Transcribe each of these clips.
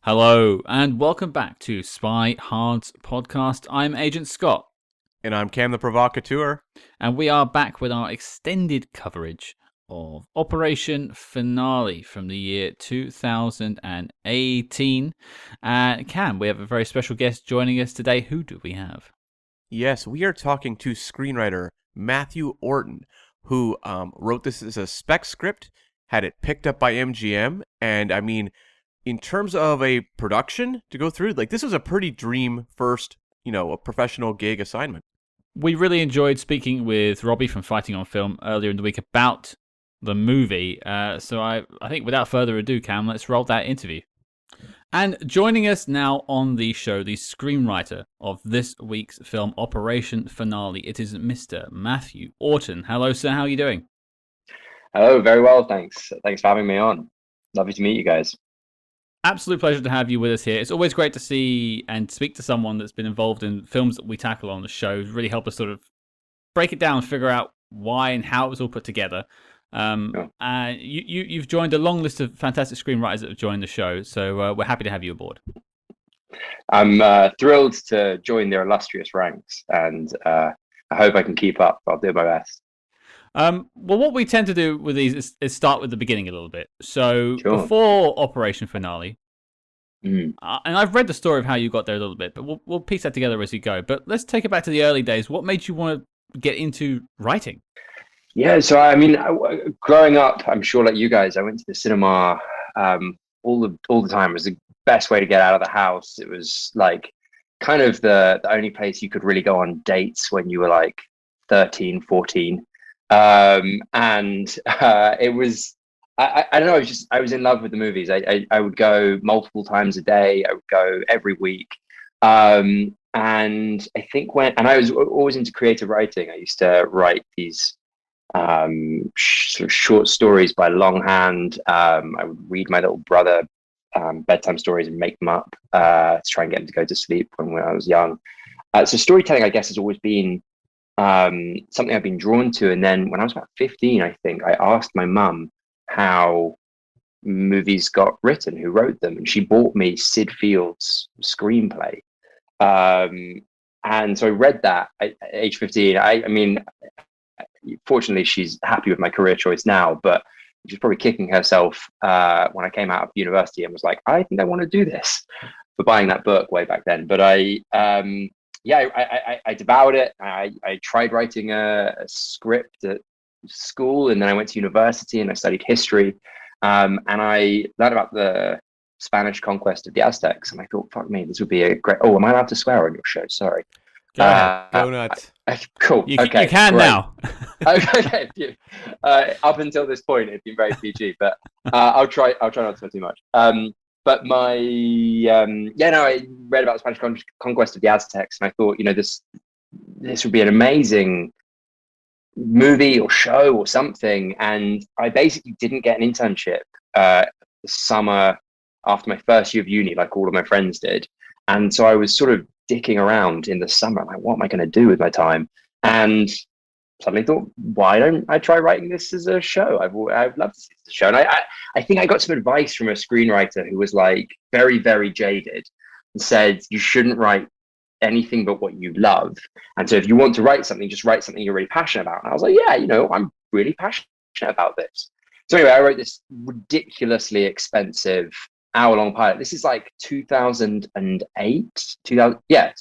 Hello, and welcome back to Spy Hard's podcast. I'm Agent Scott. And I'm Cam the Provocateur. And we are back with our extended coverage of Operation Finale from the year 2018. Cam, we have a very special guest joining us today. Who do we have? Yes, we are talking to screenwriter Matthew Orton, who wrote this as a spec script, had it picked up by MGM, and I mean, in terms of a production to go through, like this was a pretty dream first, a professional gig assignment. We really enjoyed speaking with Robbie from Fighting on Film earlier in the week about the movie. So I think without further ado, Cam, let's roll that interview. And joining us now on the show, the screenwriter of this week's film, Operation Finale, it is Mr. Matthew Orton. Hello, sir. How are you doing? Hello, very well, thanks. Thanks for having me on. Lovely to meet you guys. Absolute pleasure to have you with us here. It's always great to see and speak to someone that's been involved in films that we tackle on the show. Really help us sort of break it down and figure out why and how it was all put together. You've joined a long list of fantastic screenwriters that have joined the show, so we're happy to have you aboard. I'm thrilled to join their illustrious ranks, and I hope I can keep up. I'll do my best. Well, what we tend to do with these is start with the beginning a little bit. So Sure. Before Operation Finale, and I've read the story of how you got there a little bit, but we'll piece that together as you go. But let's take it back to the early days. What made you want to get into writing? Yeah, so I mean, growing up, I'm sure like you guys, I went to the cinema all the time. It was the best way to get out of the house. It was like kind of the only place you could really go on dates when you were like 13, 14. It was, I don't know, I was in love with the movies. I would go multiple times a day. I would go every week. And I think I was always into creative writing. I used to write these sort of short stories by longhand. I would read my little brother bedtime stories and make them up to try and get him to go to sleep when I was young. So storytelling, I guess, has always been something I've been drawn to. And then when I was about 15, I think I asked my mum how movies got written, who wrote them, and she bought me Sid Field's screenplay. And so I read that at age 15. I mean, fortunately, she's happy with my career choice now, but she's probably kicking herself when I came out of university and was like, I think I want to do this, for buying that book way back then. But I devoured it. I tried writing a script at school, and then I went to university and I studied history. And I learned about the Spanish conquest of the Aztecs, and I thought, fuck me, this would be a great. Oh, am I allowed to swear on your show? Sorry. Go ahead. Go nuts. Cool. You okay, can great. now. Okay. Up until this point, it's been very PG, but I'll try not to swear too much. But I read about the Spanish conquest of the Aztecs, and I thought, this would be an amazing movie or show or something. And I basically didn't get an internship the summer after my first year of uni, like all of my friends did. And so I was sort of dicking around in the summer, like, what am I going to do with my time? And suddenly thought, why don't I try writing this as a show? I'd love to see this as a show. And I think I got some advice from a screenwriter who was like very, very jaded and said, you shouldn't write anything but what you love. And so if you want to write something, just write something you're really passionate about. And I was like, yeah, I'm really passionate about this. So anyway, I wrote this ridiculously expensive hour-long pilot. This is like 2008,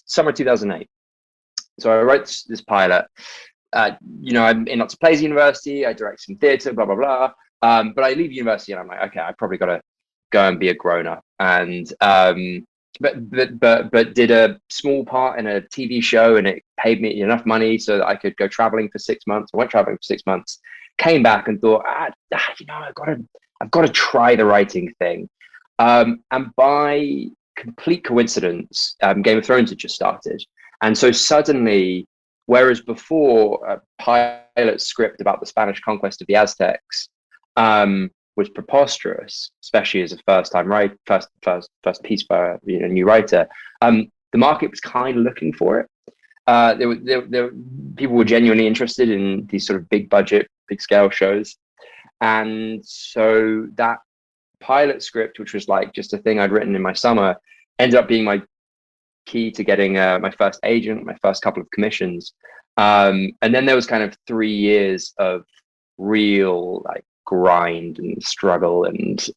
summer 2008. So I wrote this pilot. I'm in lots of plays at university. I direct some theatre, blah blah blah. But I leave university and I'm like, okay, I probably got to go and be a grown-up. And but did a small part in a TV show, and it paid me enough money so that I could go traveling for 6 months. I went traveling for 6 months, came back and thought, I've got to try the writing thing. And by complete coincidence, Game of Thrones had just started. And so suddenly, whereas before a pilot script about the Spanish conquest of the Aztecs was preposterous, especially as a first piece by a new writer, the market was kind of looking for it. People were genuinely interested in these sort of big budget, big scale shows. And so that pilot script, which was like just a thing I'd written in my summer, ended up being my key to getting my first agent, my first couple of commissions. And then there was kind of 3 years of real like grind and struggle, and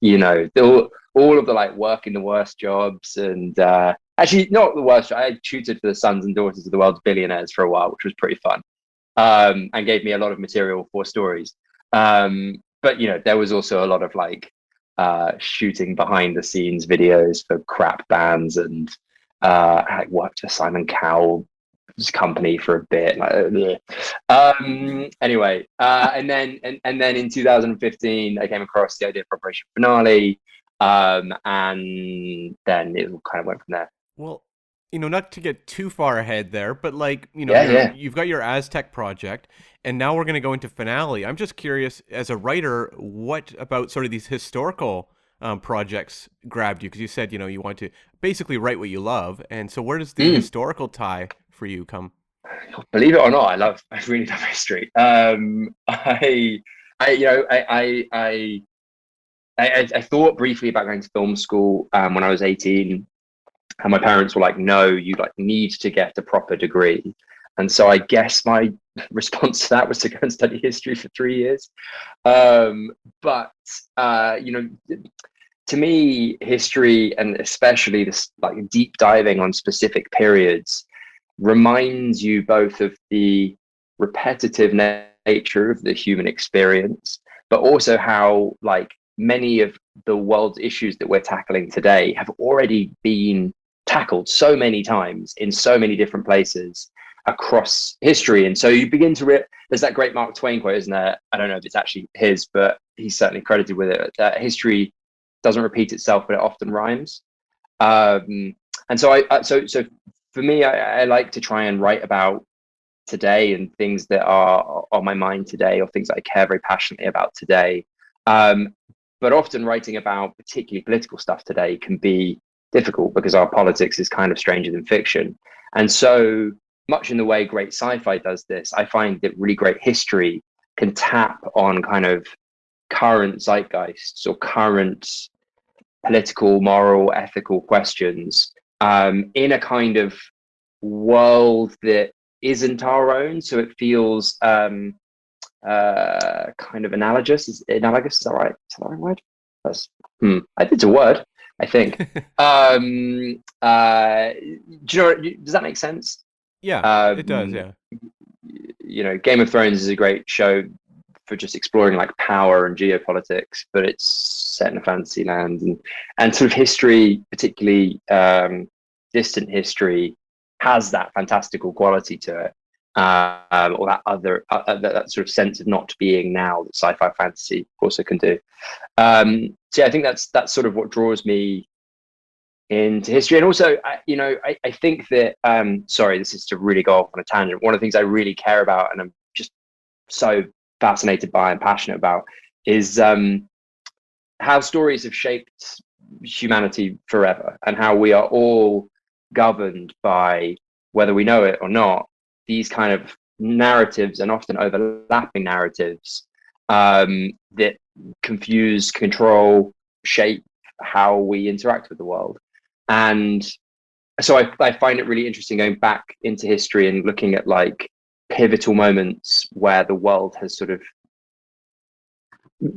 all of the like working the worst jobs, and actually not the worst. I tutored for the sons and daughters of the world's billionaires for a while, which was pretty fun, and gave me a lot of material for stories. But there was also a lot of like shooting behind the scenes videos for crap bands, and I worked for Simon Cowell's company for a bit. Anyway, and then in 2015, I came across the idea for Operation Finale, and then it kind of went from there. Well, not to get too far ahead there, but like, you've got your Aztec project, and now we're going to go into Finale. I'm just curious, as a writer, what about sort of these historical projects grabbed you? Because you said, you want to basically write what you love. And so where does the historical tie for you come? Believe it or not, I really love history. I thought briefly about going to film school when I was 18, and my parents were like, no, you like need to get a proper degree. And so I guess my response to that was to go and study history for 3 years. But to me, history, and especially this like deep diving on specific periods, reminds you both of the repetitive nature of the human experience, but also how like many of the world's issues that we're tackling today have already been tackled so many times in so many different places across history. And so you begin to there's that great Mark Twain quote, isn't there? I don't know if it's actually his, but he's certainly credited with it, that history doesn't repeat itself, but it often rhymes. And so so for me, I like to try and write about today and things that are on my mind today, or things that I care very passionately about today. But often writing about particularly political stuff today can be difficult because our politics is kind of stranger than fiction. And so much in the way great sci-fi does this, I find that really great history can tap on kind of current zeitgeists or current political, moral, ethical questions in a kind of world that isn't our own. So it feels kind of analogous. Is that right? Is that the right word? It's a word, I think. Do you know? Does that make sense? Yeah, it does. Yeah. Game of Thrones is a great show for just exploring like power and geopolitics, but it's set in a fantasy land, and sort of history, particularly distant history, has that fantastical quality to it, or that other that sort of sense of not being now that sci-fi fantasy also can do. So yeah, I think that's sort of what draws me into history. And also, I think that sorry, this is to really go off on a tangent. One of the things I really care about, and I'm just so fascinated by and passionate about, is how stories have shaped humanity forever, and how we are all governed by, whether we know it or not, these kind of narratives, and often overlapping narratives, that confuse, control, shape how we interact with the world. And so I find it really interesting going back into history and looking at like pivotal moments where the world has sort of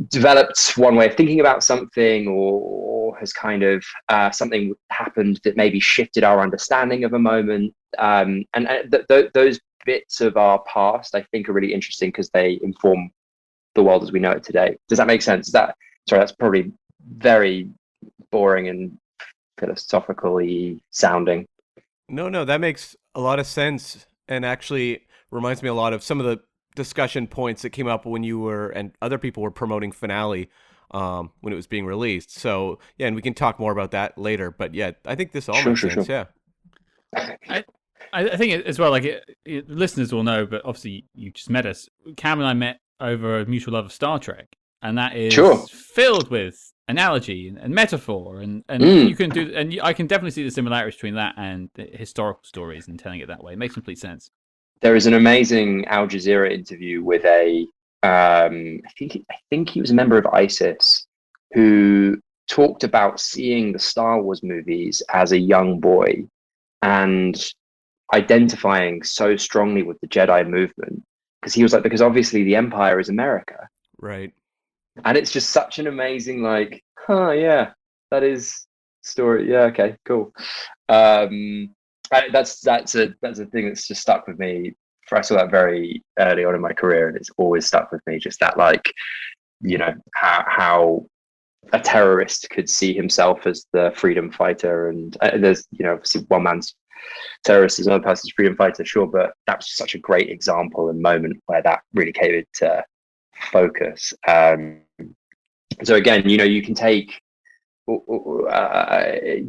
developed one way of thinking about something, or has kind of something happened that maybe shifted our understanding of a moment. And those bits of our past, I think, are really interesting because they inform the world as we know it today. Does that make sense? That's probably very boring and philosophically sounding. No, that makes a lot of sense, and actually reminds me a lot of some of the discussion points that came up when you were and other people were promoting Finale when it was being released. So yeah, and we can talk more about that later. But yeah, I think this all makes sense. Sure. Yeah. I think as well, like listeners will know, but obviously you just met us. Cam and I met over a mutual love of Star Trek, and that is filled with analogy and metaphor, and you can do, and I can definitely see the similarities between that and the historical stories and telling it that way. It makes complete sense. There is an amazing Al Jazeera interview with I think he was a member of ISIS, who talked about seeing the Star Wars movies as a young boy and identifying so strongly with the Jedi movement, because he was like, because obviously the Empire is America, Right. and it's just such an amazing, like, yeah, that is story. Yeah, okay, cool. That's a thing that's just stuck with me. I saw that very early on in my career, and it's always stuck with me. Just that, like, how a terrorist could see himself as the freedom fighter, and there's obviously one man's terrorist is another person's freedom fighter, sure, but that was such a great example and moment where that really came into focus. So again, you can take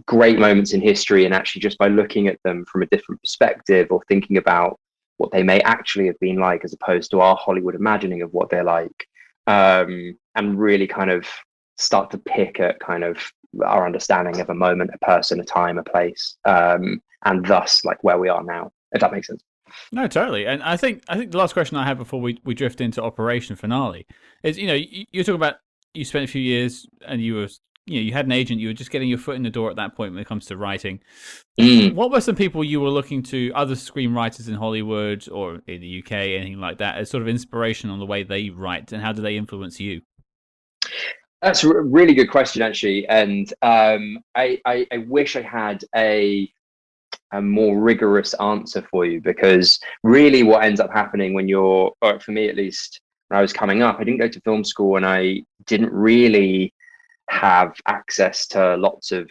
great moments in history, and actually just by looking at them from a different perspective, or thinking about what they may actually have been like as opposed to our Hollywood imagining of what they're like, and really kind of start to pick at kind of our understanding of a moment, a person, a time, a place, and thus like where we are now, if that makes sense. No, totally. And I think the last question I have before we drift into Operation Finale is, you talk about, you spent a few years and you had an agent, you were just getting your foot in the door at that point when it comes to writing. What were some people you were looking to, other screenwriters in Hollywood or in the UK, anything like that, as sort of inspiration on the way they write, and how do they influence you? That's a really good question, actually. And I wish I had a more rigorous answer for you, because really what ends up happening when or for me at least, when I was coming up, I didn't go to film school, and I didn't really have access to lots of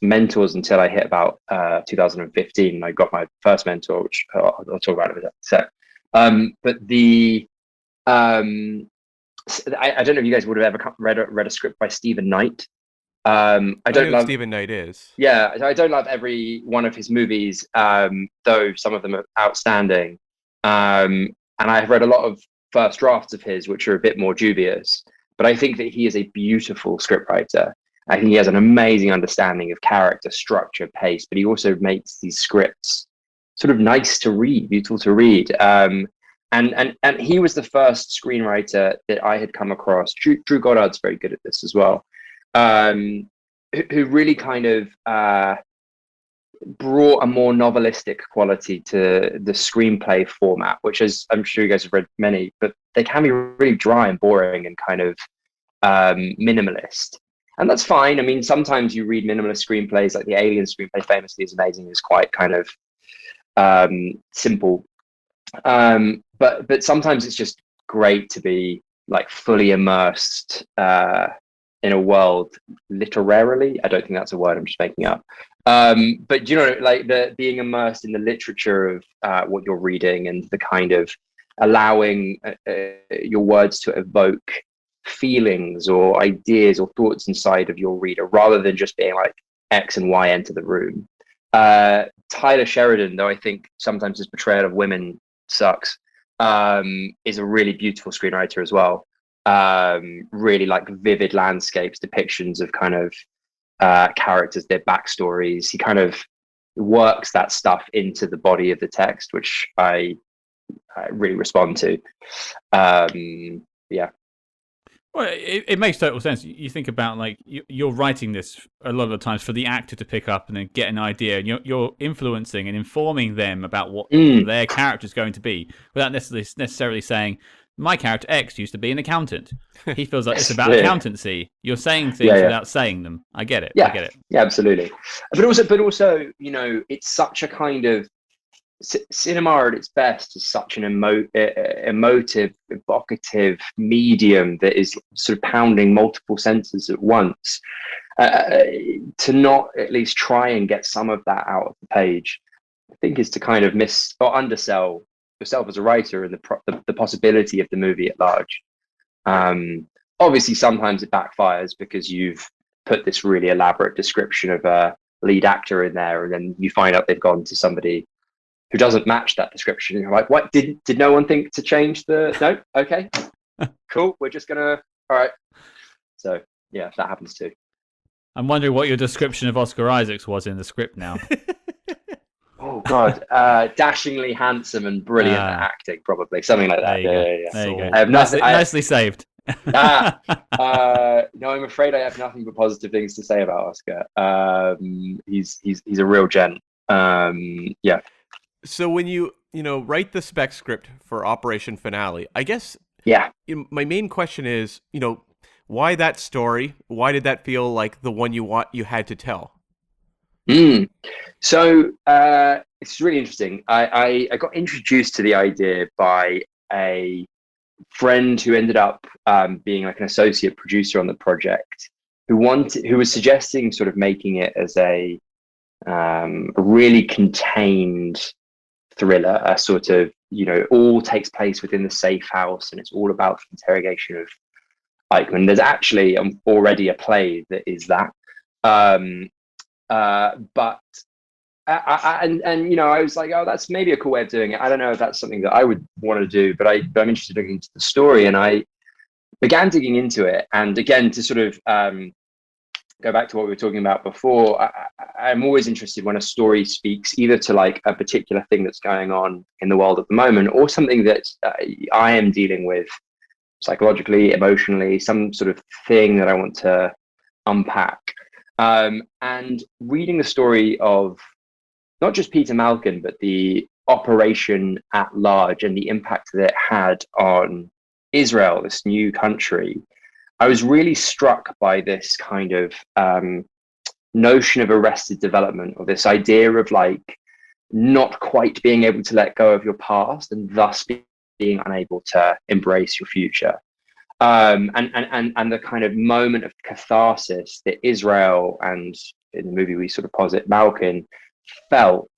mentors until I hit about 2015. I got my first mentor, which I'll talk about in a sec. But the I don't know if you guys would have ever read a script by Stephen Knight. I don't know love who Stephen Knight is. Yeah, I don't love every one of his movies, though some of them are outstanding. And I've read a lot of first drafts of his, which are a bit more dubious. But I think that he is a beautiful scriptwriter. I think he has an amazing understanding of character, structure, pace, but he also makes these scripts sort of nice to read, beautiful to read. And he was the first screenwriter that I had come across. Drew Goddard's very good at this as well. Who really kind of brought a more novelistic quality to the screenplay format, which is, I'm sure you guys have read many, but they can be really dry and boring and kind of minimalist. And that's fine. I mean, sometimes you read minimalist screenplays, like the Alien screenplay famously is amazing. It's quite kind of simple. But sometimes it's just great to be like fully immersed in a world literarily. I don't think that's a word, I'm just making up. But like being immersed in the literature of what you're reading, and the kind of allowing your words to evoke feelings or ideas or thoughts inside of your reader, rather than just being like X and Y enter the room. Tyler Sheridan, though I think sometimes his portrayal of women sucks, is a really beautiful screenwriter as well. Really like vivid landscapes, depictions of kind of characters, their backstories. He kind of works that stuff into the body of the text, which I really respond to. Yeah. Well, it makes total sense. You think about, like, you're writing this a lot of the times for the actor to pick up and then get an idea, and you're influencing and informing them about what their character is going to be, without necessarily saying, my character X used to be an accountant. He feels like it's about accountancy. You're saying things without saying them. I get it. Yeah. I get it. Yeah, absolutely. But also, it's such a kind of cinema at its best is such an emotive, evocative medium that is sort of pounding multiple senses at once. To not at least try and get some of that out of the page, I think, is to kind of miss or undersell yourself as a writer and the possibility of the movie at large. Obviously, sometimes it backfires because you've put this really elaborate description of a lead actor in there, and then you find out they've gone to somebody who doesn't match that description. You're like, what? Did no one think to change the? No, okay, cool. We're just gonna. All right. So yeah, that happens too. I'm wondering what your description of Oscar Isaacs was in the script now. Oh God, dashingly handsome and brilliant at acting, probably something like that. There you go. I have nothing. Nicely saved. No, I'm afraid I have nothing but positive things to say about Oscar. He's a real gent. Yeah. So when you write the spec script for Operation Finale, I guess Yeah. my main question is, why that story? Why did that feel like the one you had to tell? Mm. So it's really interesting. I got introduced to the idea by a friend who ended up being like an associate producer on the project, who was suggesting sort of making it as a really contained thriller, a sort of, all takes place within the safe house and it's all about the interrogation of Eichmann. There's actually already a play that is that. Um, but I was like, oh, that's maybe a cool way of doing it. I don't know if that's something that I would want to do, but I'm interested in looking into the story, and I began digging into it. And again, to sort of go back to what we were talking about before, I'm always interested when a story speaks either to like a particular thing that's going on in the world at the moment, or something that I am dealing with psychologically, emotionally, some sort of thing that I want to unpack. And reading the story of not just Peter Malkin, but the operation at large and the impact that it had on Israel, this new country, I was really struck by this kind of notion of arrested development, or this idea of like not quite being able to let go of your past and thus being unable to embrace your future. And the kind of moment of catharsis that Israel, and in the movie we sort of posit Malkin, felt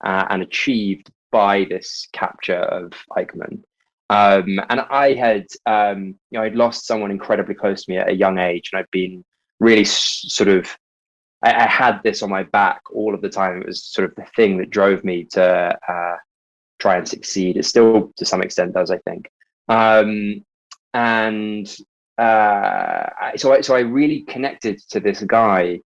and achieved by this capture of Eichmann. And I had, I'd lost someone incredibly close to me at a young age, and I'd been really sort of, I had this on my back all of the time. It was sort of the thing that drove me to try and succeed. It still, to some extent, does, I think. And so I really connected to this guy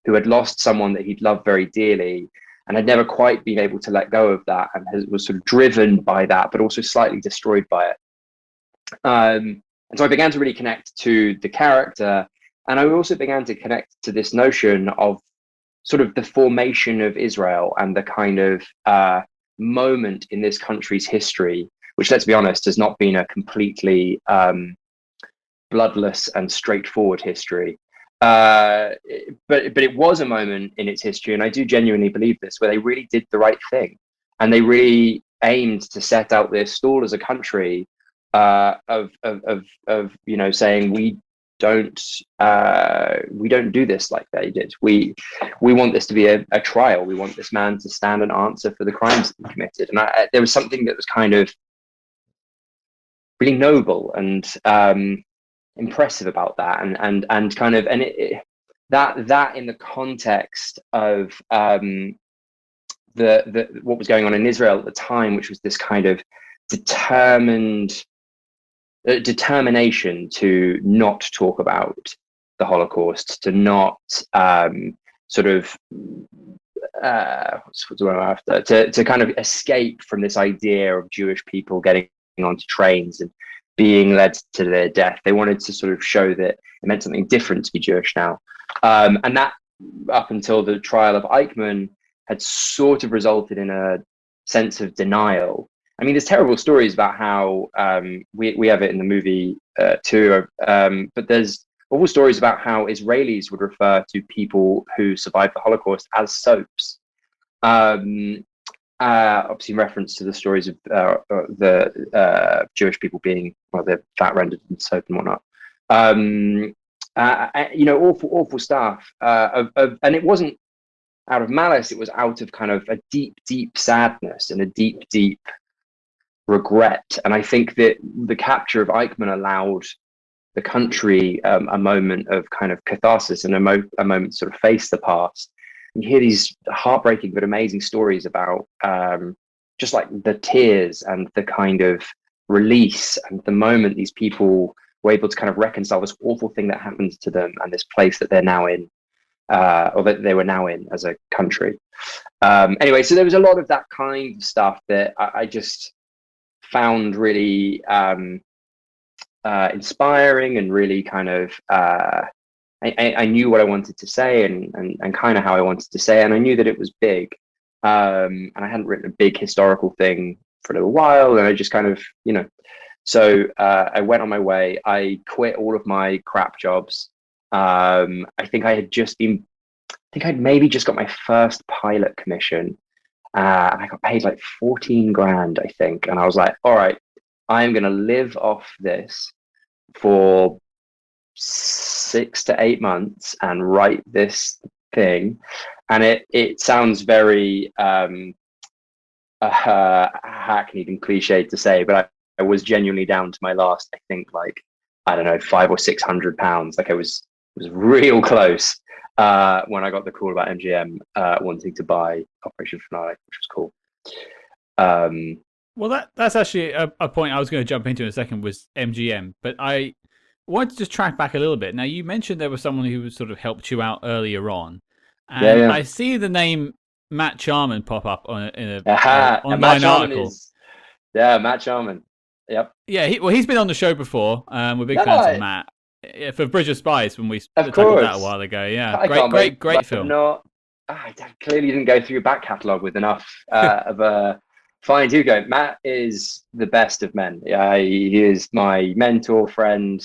who had lost someone that he'd loved very dearly, and had never quite been able to let go of that, and was sort of driven by that, but also slightly destroyed by it. And so I began to really connect to the character, and I also began to connect to this notion of sort of the formation of Israel and the kind of moment in this country's history, which, let's be honest, has not been a completely bloodless and straightforward history. But it was a moment in its history, and I do genuinely believe this, where they really did the right thing, and they really aimed to set out their stall as a country of saying we don't do this like they did. We want this to be a trial. We want this man to stand and answer for the crimes that he committed. And there was something that was kind of really noble and impressive about that, and kind of, and that in the context of the what was going on in Israel at the time, which was this kind of determination to not talk about the Holocaust, to not sort of what's the word I'm after, to kind of escape from this idea of Jewish people getting onto trains and being led to their death. They wanted to sort of show that it meant something different to be Jewish now. And that, up until the trial of Eichmann, had sort of resulted in a sense of denial. I mean, there's terrible stories about how we have it in the movie too, but there's awful stories about how Israelis would refer to people who survived the Holocaust as soaps. Obviously in reference to the stories of the Jewish people being, well, they're fat rendered in soap and whatnot. Awful stuff. And it wasn't out of malice, it was out of kind of a deep sadness and a deep regret. And I think that the capture of Eichmann allowed the country a moment of kind of catharsis and a moment to sort of face the past. You hear these heartbreaking but amazing stories about just like the tears and the kind of release and the moment these people were able to kind of reconcile this awful thing that happened to them and this place that they're now in, or that they were now in as a country. Anyway, so there was a lot of that kind of stuff that I just found really inspiring and really kind of. I knew what I wanted to say and kind of how I wanted to say it, and I knew that it was big. And I hadn't written a big historical thing for a little while, and I just kind of, So I went on my way. I quit all of my crap jobs. I think I'd maybe just got my first pilot commission. And I got paid like 14 grand, I think. And I was like, all right, I am going to live off this for 6 to 8 months and write this thing. And it sounds very hackneyed and cliched to say, but I was genuinely down to my last, I think, like, I don't know, 500 or 600 pounds. Like, I was real close when I got the call about MGM wanting to buy Operation Finale, which was cool. Well, that's actually a point I was going to jump into in a second, was MGM. But I wanted to just track back a little bit. Now, you mentioned there was someone who sort of helped you out earlier on. And Yeah. I see the name Matt Charman pop up in an online article. Matt Charman. Yep. Yeah, he's been on the show before. We're big fans of Matt. For Bridge of Spies, when we tackled that a while ago. Yeah, great film. I clearly didn't go through your back catalogue with enough of a fine tooth comb. Matt is the best of men. He is my mentor, friend,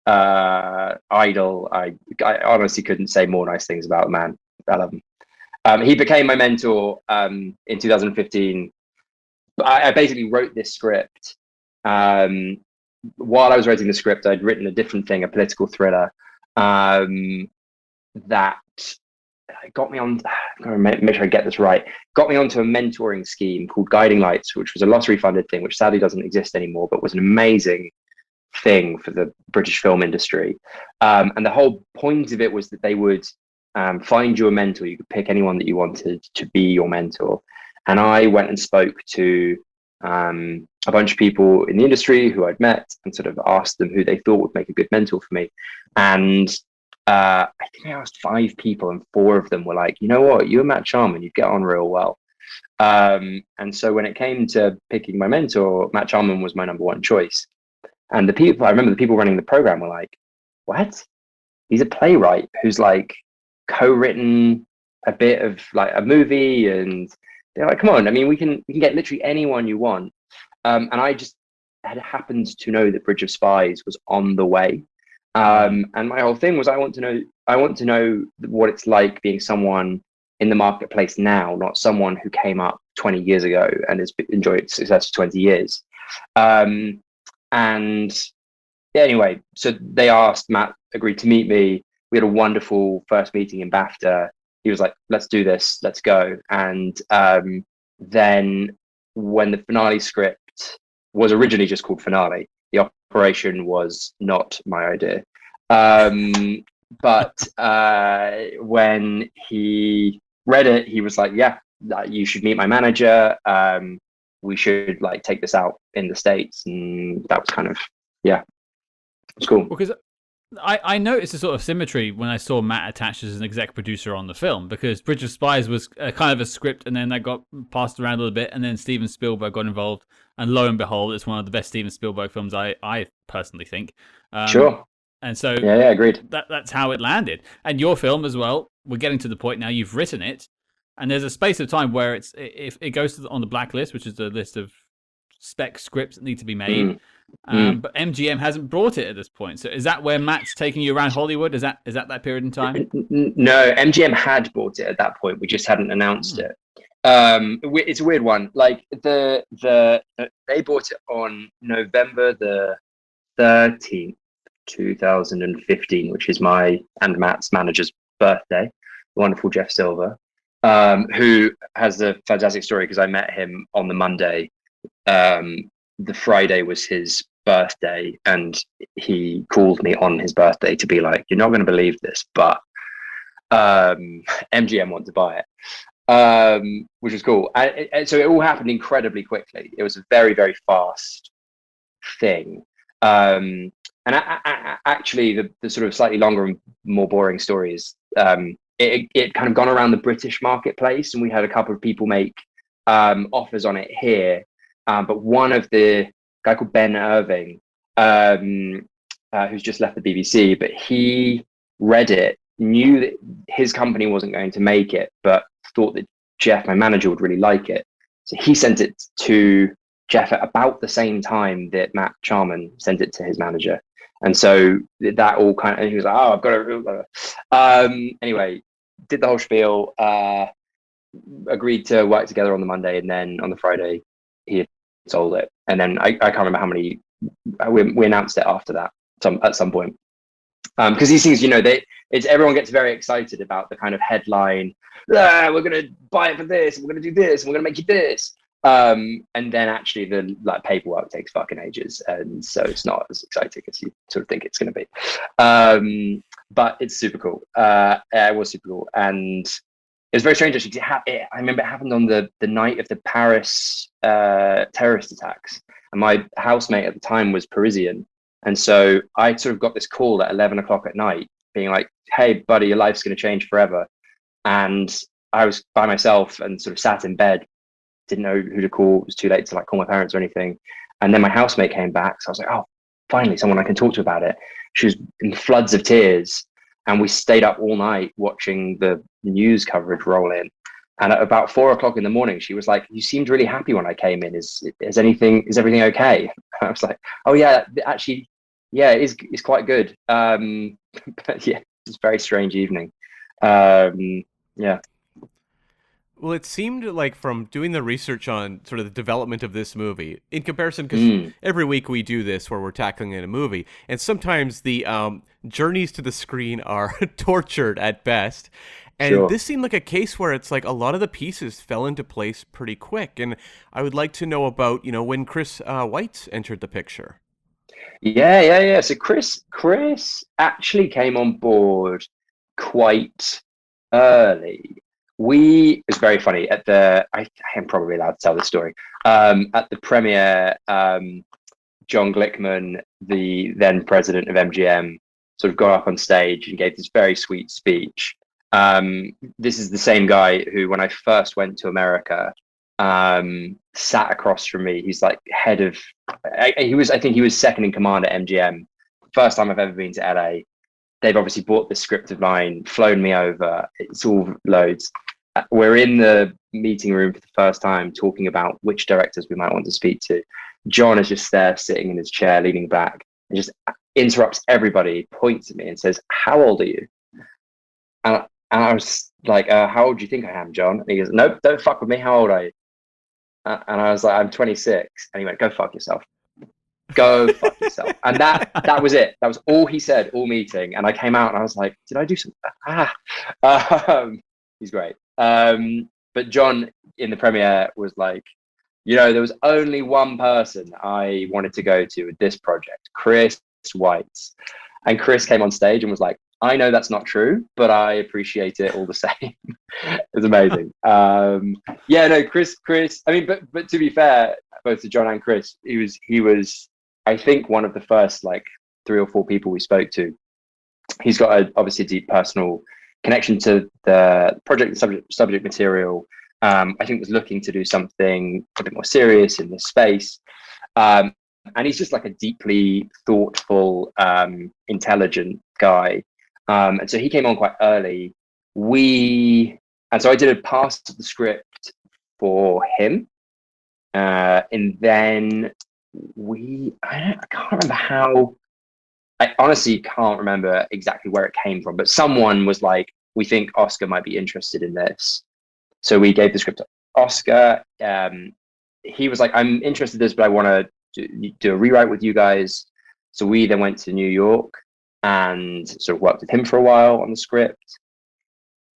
idol. I honestly couldn't say more nice things about the man. I love him. He became my mentor in 2015. I basically wrote this script. While I was writing the script, I'd written a different thing, a political thriller, that got me on. I'm going to make sure I get this right. Got me onto a mentoring scheme called Guiding Lights, which was a lottery-funded thing, which sadly doesn't exist anymore, but was an amazing thing for the British film industry. And the whole point of it was that they would find you a mentor. You could pick anyone that you wanted to be your mentor. And I went and spoke to a bunch of people in the industry who I'd met and sort of asked them who they thought would make a good mentor for me. And I think I asked 5 people, and 4 of them were like, you know what, you and Matt Charman, you'd get on real well. And so when it came to picking my mentor, Matt Charman was my number one choice. And I remember the people running the program were like, what? He's a playwright who's like co-written a bit of like a movie, and they're like, come on, I mean, we can get literally anyone you want. And I just had happened to know that Bridge of Spies was on the way. And my whole thing was, I want to know what it's like being someone in the marketplace now, not someone who came up 20 years ago and has enjoyed success for 20 years. And yeah, anyway, so they asked, Matt agreed to meet me. We had a wonderful first meeting in BAFTA. He was like, let's do this, let's go. And then when the finale script was originally just called Finale, the operation was not my idea. But when he read it, he was like, yeah, you should meet my manager. We should like take this out in the States. And that was kind of, yeah, it was cool. Because I noticed a sort of symmetry when I saw Matt attached as an exec producer on the film, because Bridge of Spies was kind of a script, and then that got passed around a little bit, and then Steven Spielberg got involved, and lo and behold, it's one of the best Steven Spielberg films I personally think. Sure. And so yeah, agreed. That's how it landed. And your film as well, we're getting to the point now, you've written it, and there's a space of time where if it goes on the blacklist, which is the list of spec scripts that need to be made. But MGM hasn't brought it at this point. So is that where Matt's taking you around Hollywood? Is that period in time? No, MGM had bought it at that point. We just hadn't announced it. It's a weird one. Like they bought it on November the 13th, 2015, which is my and Matt's manager's birthday. The wonderful Jeff Silver, who has a fantastic story, because I met him on the Monday. The Friday was his birthday, and he called me on his birthday to be like, you're not going to believe this, but MGM want to buy it, which was cool. And so it all happened incredibly quickly. It was a very, very fast thing. And actually, the sort of slightly longer and more boring story is it kind of gone around the British marketplace, and we had a couple of people make offers on it here. But one of the guy called Ben Irving who's just left the BBC, but he read it, knew that his company wasn't going to make it, but thought that Jeff, my manager, would really like it. So he sent it to Jeff at about the same time that Matt Charman sent it to his manager. And so that all kind of, and he was like, oh, I've got to, anyway, did the whole spiel, agreed to work together on the Monday, and then on the Friday, he had sold it. And then I can't remember how many, we announced it after that, at some point. Because these things, everyone gets very excited about the kind of headline, we're going to buy it for this, and we're going to do this, and we're going to make you this. And then actually the paperwork takes fucking ages, and so it's not as exciting as you sort of think it's going to be. But it's super cool. It was super cool, and it was very strange actually. I remember it happened on the night of the Paris terrorist attacks, and my housemate at the time was Parisian, and so I sort of got this call at 11 o'clock at night, being like, "Hey, buddy, your life's going to change forever," and I was by myself and sort of sat in bed. Didn't know who to call. It was too late to call my parents or anything. And then my housemate came back. So I was like, oh, finally someone I can talk to about it. She was in floods of tears. And we stayed up all night watching the news coverage roll in. And at about 4 o'clock in the morning, she was like, you seemed really happy when I came in. Is everything okay? I was like, oh yeah, actually, yeah, it's quite good. But yeah, it's a very strange evening. Yeah. Well, it seemed like from doing the research on sort of the development of this movie, in comparison, because every week we do this where we're tackling in a movie, and sometimes the journeys to the screen are tortured at best. And this seemed like a case where it's like a lot of the pieces fell into place pretty quick. And I would like to know about, when Chris Weitz entered the picture. Yeah. So Chris actually came on board quite early. It was very funny I am probably allowed to tell this story. At the premiere, John Glickman, the then president of MGM, sort of got up on stage and gave this very sweet speech. This is the same guy who, when I first went to America, sat across from me. He's like head of, I think he was second in command at MGM. First time I've ever been to LA. They've obviously bought this script of mine, flown me over. It's all loads. We're in the meeting room for the first time talking about which directors we might want to speak to. John is just there sitting in his chair, leaning back, and just interrupts everybody, points at me and says, how old are you? And I was like, how old do you think I am, John? And he goes, nope, don't fuck with me. How old are you? And I was like, I'm 26. And he went, go fuck yourself. Go fuck yourself. And that was it. That was all he said all meeting. And I came out and I was like, did I do something? He's great. But John in the premiere was like, there was only one person I wanted to go to with this project, Chris Weitz. And Chris came on stage and was like, I know that's not true, but I appreciate it all the same. It was amazing. Chris, I mean, but to be fair, both to John and Chris, he was I think one of the first 3 or 4 people we spoke to. He's got obviously a deep personal connection to the project and subject material. I think was looking to do something a bit more serious in this space. And he's just a deeply thoughtful, intelligent guy. And so he came on quite early. And so I did a pass of the script for him. And then I can't remember how. I honestly can't remember exactly where it came from, but someone was like, we think Oscar might be interested in this. So we gave the script to Oscar. He was like, I'm interested in this, but I want to do a rewrite with you guys. So we then went to New York and sort of worked with him for a while on the script.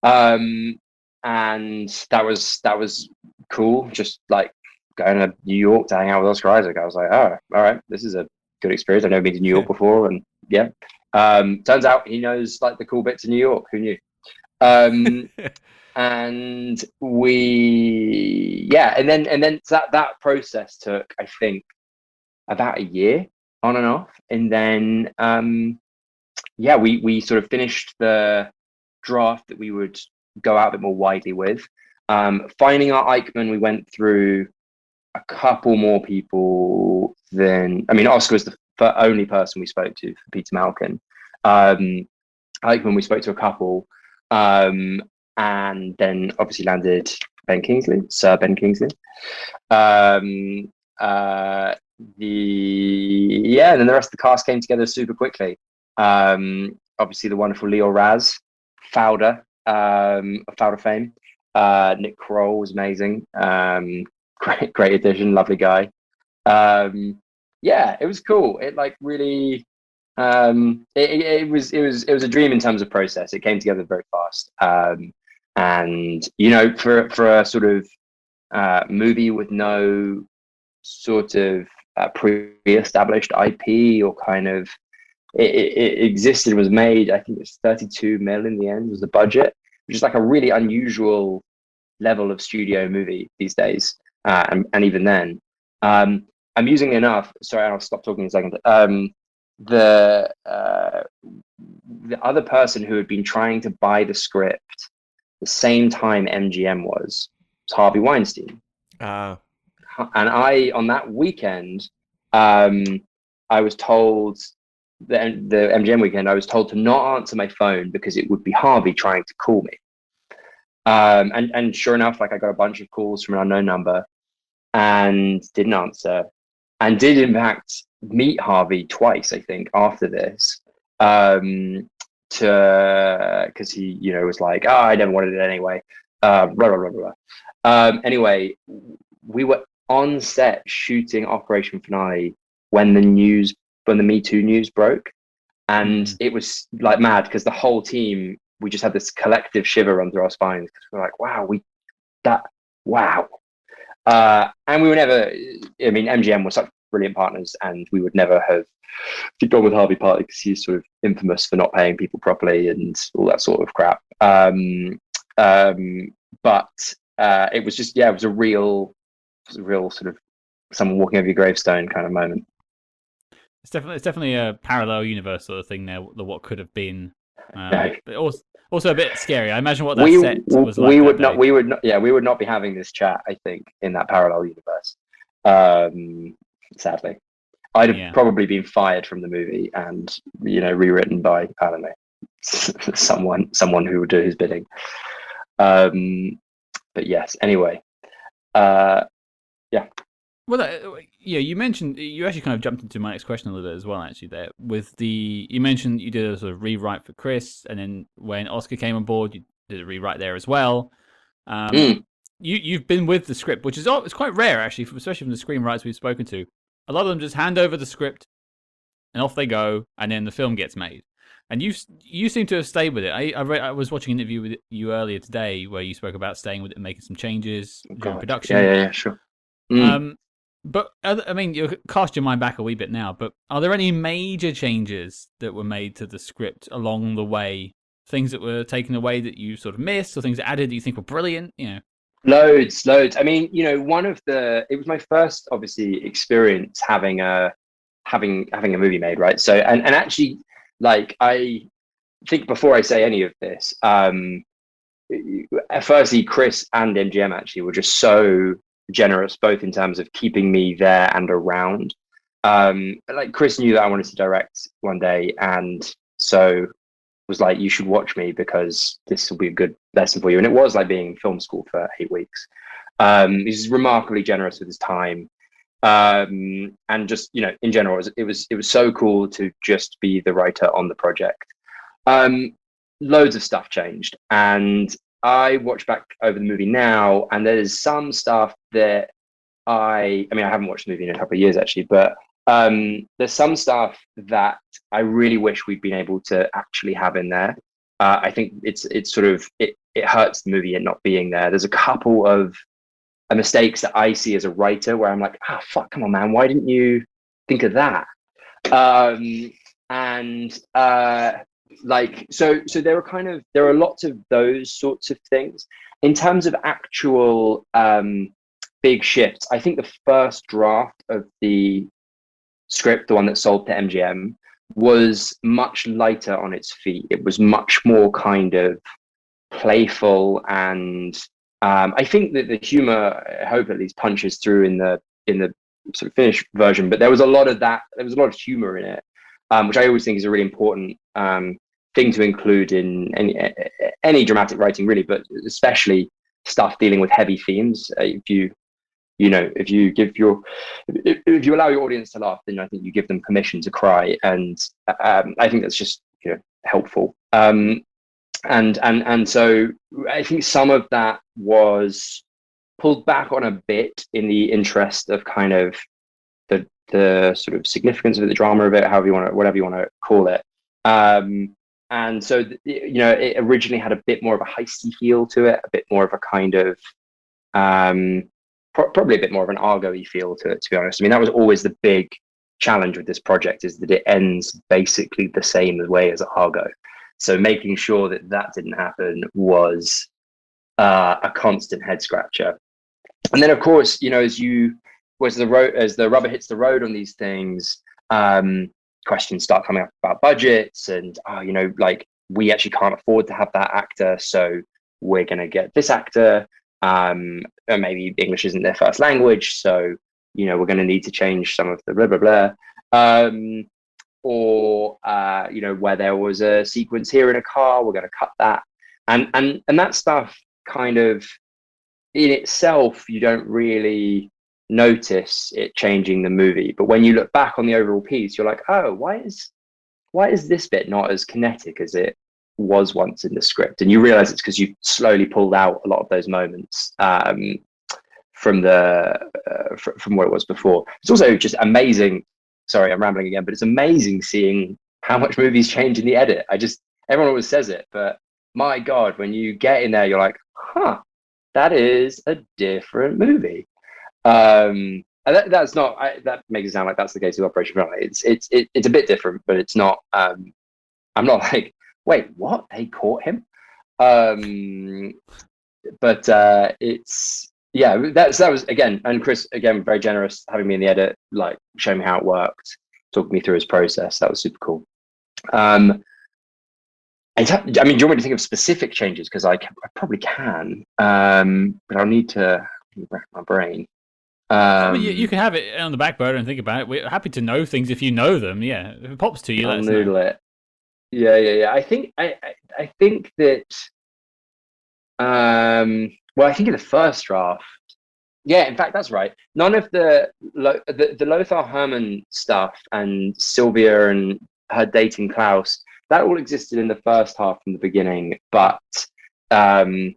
And that was cool. Just going to New York to hang out with Oscar Isaac. I was like, oh, all right, this is a good experience. I've never been to New York before, and yeah. Turns out he knows the cool bits of New York. Who knew? And then that process took, I think, about a year on and off, and then we sort of finished the draft that we would go out a bit more widely with. Finding our Eichmann, we went through a couple more people than, Oscar was only person we spoke to for Peter Malkin. I like when we spoke to a couple, and then obviously landed Ben Kingsley, Sir Ben Kingsley. And then the rest of the cast came together super quickly. Obviously the wonderful Leo Raz, Founder, Founder fame. Nick Kroll was amazing. Great addition, lovely guy. It was cool. It like really, it was a dream in terms of process. It came together very fast. And for a sort of movie with no sort of pre-established IP or kind of it existed, was made. I think it was 32 mil in the end was the budget, which is like a really unusual level of studio movie these days. And even then, amusingly enough, sorry, I'll stop talking in a second. The other person who had been trying to buy the script the same time MGM was Harvey Weinstein. And I, on that weekend, I was told, the MGM weekend, I was told to not answer my phone because it would be Harvey trying to call me. And sure enough, like I got a bunch of calls from an unknown number and didn't answer, and did in fact meet Harvey twice, I think, after this, because he, was like, oh, I never wanted it anyway. Blah, blah, blah, blah. Anyway, we were on set shooting Operation Finale when the Me Too news broke, and it was like mad because the whole team, we just had this collective shiver run through our spines because we're like, wow. And we were never, MGM was such brilliant partners, and we would never have gone with Harvey partly because he's sort of infamous for not paying people properly and all that sort of crap. But it was just, it was a real sort of someone walking over your gravestone kind of moment. It's definitely a parallel universe sort of thing there, the what could have been. But also a bit scary. I imagine what that set was like. We would not be having this chat, I think, in that parallel universe. Sadly, I'd have probably been fired from the movie and rewritten by, I don't know, someone who would do his bidding. But yes, anyway, Well, you mentioned, you actually kind of jumped into my next question a little bit as well, actually, there. You mentioned you did a sort of rewrite for Chris, and then when Oscar came on board, you did a rewrite there as well. You've been with the script, which is it's quite rare, actually, especially from the screenwriters we've spoken to. A lot of them just hand over the script, and off they go, and then the film gets made. And you seem to have stayed with it. I was watching an interview with you earlier today where you spoke about staying with it and making some changes during production. Yeah, sure. But you cast your mind back a wee bit now, but are there any major changes that were made to the script along the way? Things that were taken away that you sort of missed, or things added that you think were brilliant? Loads. It was my first, obviously, experience having a movie made, right? So, and actually, like, I think before I say any of this, firstly, Chris and MGM actually were just so generous, both in terms of keeping me there and around. Like Chris knew that I wanted to direct one day, and so was like, you should watch me because this will be a good lesson for you. And it was like being in film school for 8 weeks. He's remarkably generous with his time. And just, in general, it was so cool to just be the writer on the project. Loads of stuff changed, and I watch back over the movie now, and there's some stuff that I haven't watched the movie in a couple of years actually, but there's some stuff that I really wish we'd been able to actually have in there. I think it's sort of, it hurts the movie it not being there. There's a couple of mistakes that I see as a writer where I'm like, fuck, come on, man, why didn't you think of that? So there are lots of those sorts of things. In terms of actual big shifts, I think the first draft of the script, the one that sold to MGM, was much lighter on its feet. It was much more kind of playful, and I think that the humor, I hope at least, punches through in the sort of finished version, but there was a lot of that. There was a lot of humor in it, which I always think is a really important thing to include in any dramatic writing, really, but especially stuff dealing with heavy themes. If you allow your audience to laugh, then I think you give them permission to cry, and I think that's just helpful. And so I think some of that was pulled back on a bit in the interest of kind of the sort of significance of it, the drama of it, whatever you want to call it. And so it originally had a bit more of a heisty feel to it, a bit more of a kind of probably a bit more of an Argo-y feel to it, to be honest. I mean, that was always the big challenge with this project, is that it ends basically the same way as Argo. So making sure that didn't happen was a constant head scratcher. And then, of course, as the rubber hits the road on these things, questions start coming up about budgets and, like, we actually can't afford to have that actor, so we're going to get this actor. And maybe English isn't their first language, so we're going to need to change some of the blah blah blah. Or where there was a sequence here in a car, we're going to cut that, and that stuff kind of in itself, you don't really notice it changing the movie, but when you look back on the overall piece, you're like, oh, why is this bit not as kinetic as it was once in the script? And you realize it's because you slowly pulled out a lot of those moments from what it was before. It's also just amazing. Sorry, I'm rambling again, but it's amazing seeing how much movies change in the edit. Everyone always says it, but my God, when you get in there, you're like, huh, that is a different movie. And that's not. That makes it sound like that's the case with Operation Finale. It's a bit different, but it's not. I'm not like, wait, what? They caught him? But it's that was again, and Chris again very generous having me in the edit, like showing me how it worked, talking me through his process. That was super cool. Do you want me to think of specific changes? Because I probably can, but I'll need to rack my brain. You can have it on the back burner and think about it. We're happy to know things if you know them. Yeah, if it pops to you, I'll let's noodle know. it. Yeah. I think that. Well, I think in the first draft. Yeah, in fact, that's right. None of the Lothar Hermann stuff and Sylvia and her dating Klaus, that all existed in the first half from the beginning, but none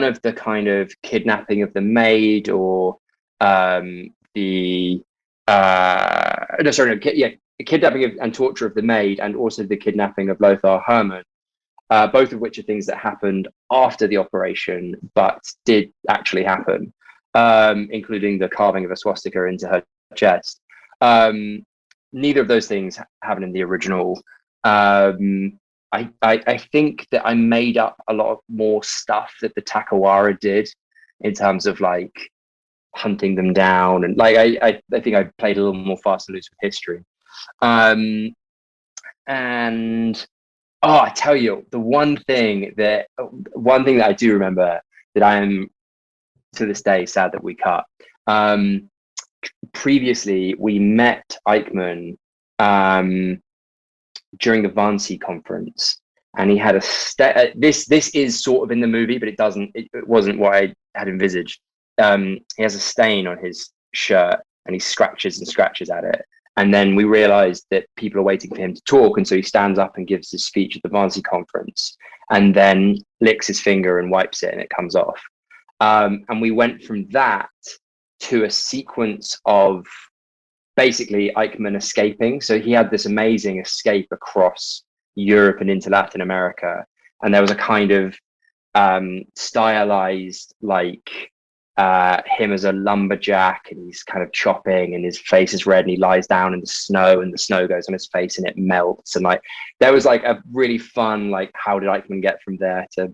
of the kind of kidnapping of the maid or the kidnapping and torture of the maid, and also the kidnapping of Lothar Hermann, both of which are things that happened after the operation, but did actually happen, including the carving of a swastika into her chest. Neither of those things happened in the original. I think that I made up a lot of more stuff that the Takawara did in terms of like hunting them down, and like I think I played a little more fast and loose with history. And I tell you, the one thing that I do remember that I am to this day sad that we cut. Previously, we met Eichmann during the Wannsee conference, and he had this is sort of in the movie, but it wasn't what I had envisaged. He has a stain on his shirt, and he scratches at it. And then we realized that people are waiting for him to talk, and so he stands up and gives his speech at the Wannsee conference, and then licks his finger and wipes it, and it comes off. And we went from that to a sequence of basically Eichmann escaping. So he had this amazing escape across Europe and into Latin America, and there was a kind of stylized like him as a lumberjack, and he's kind of chopping, and his face is red, and he lies down in the snow, and the snow goes on his face and it melts, and like there was like a really fun like, how did Eichmann get from there to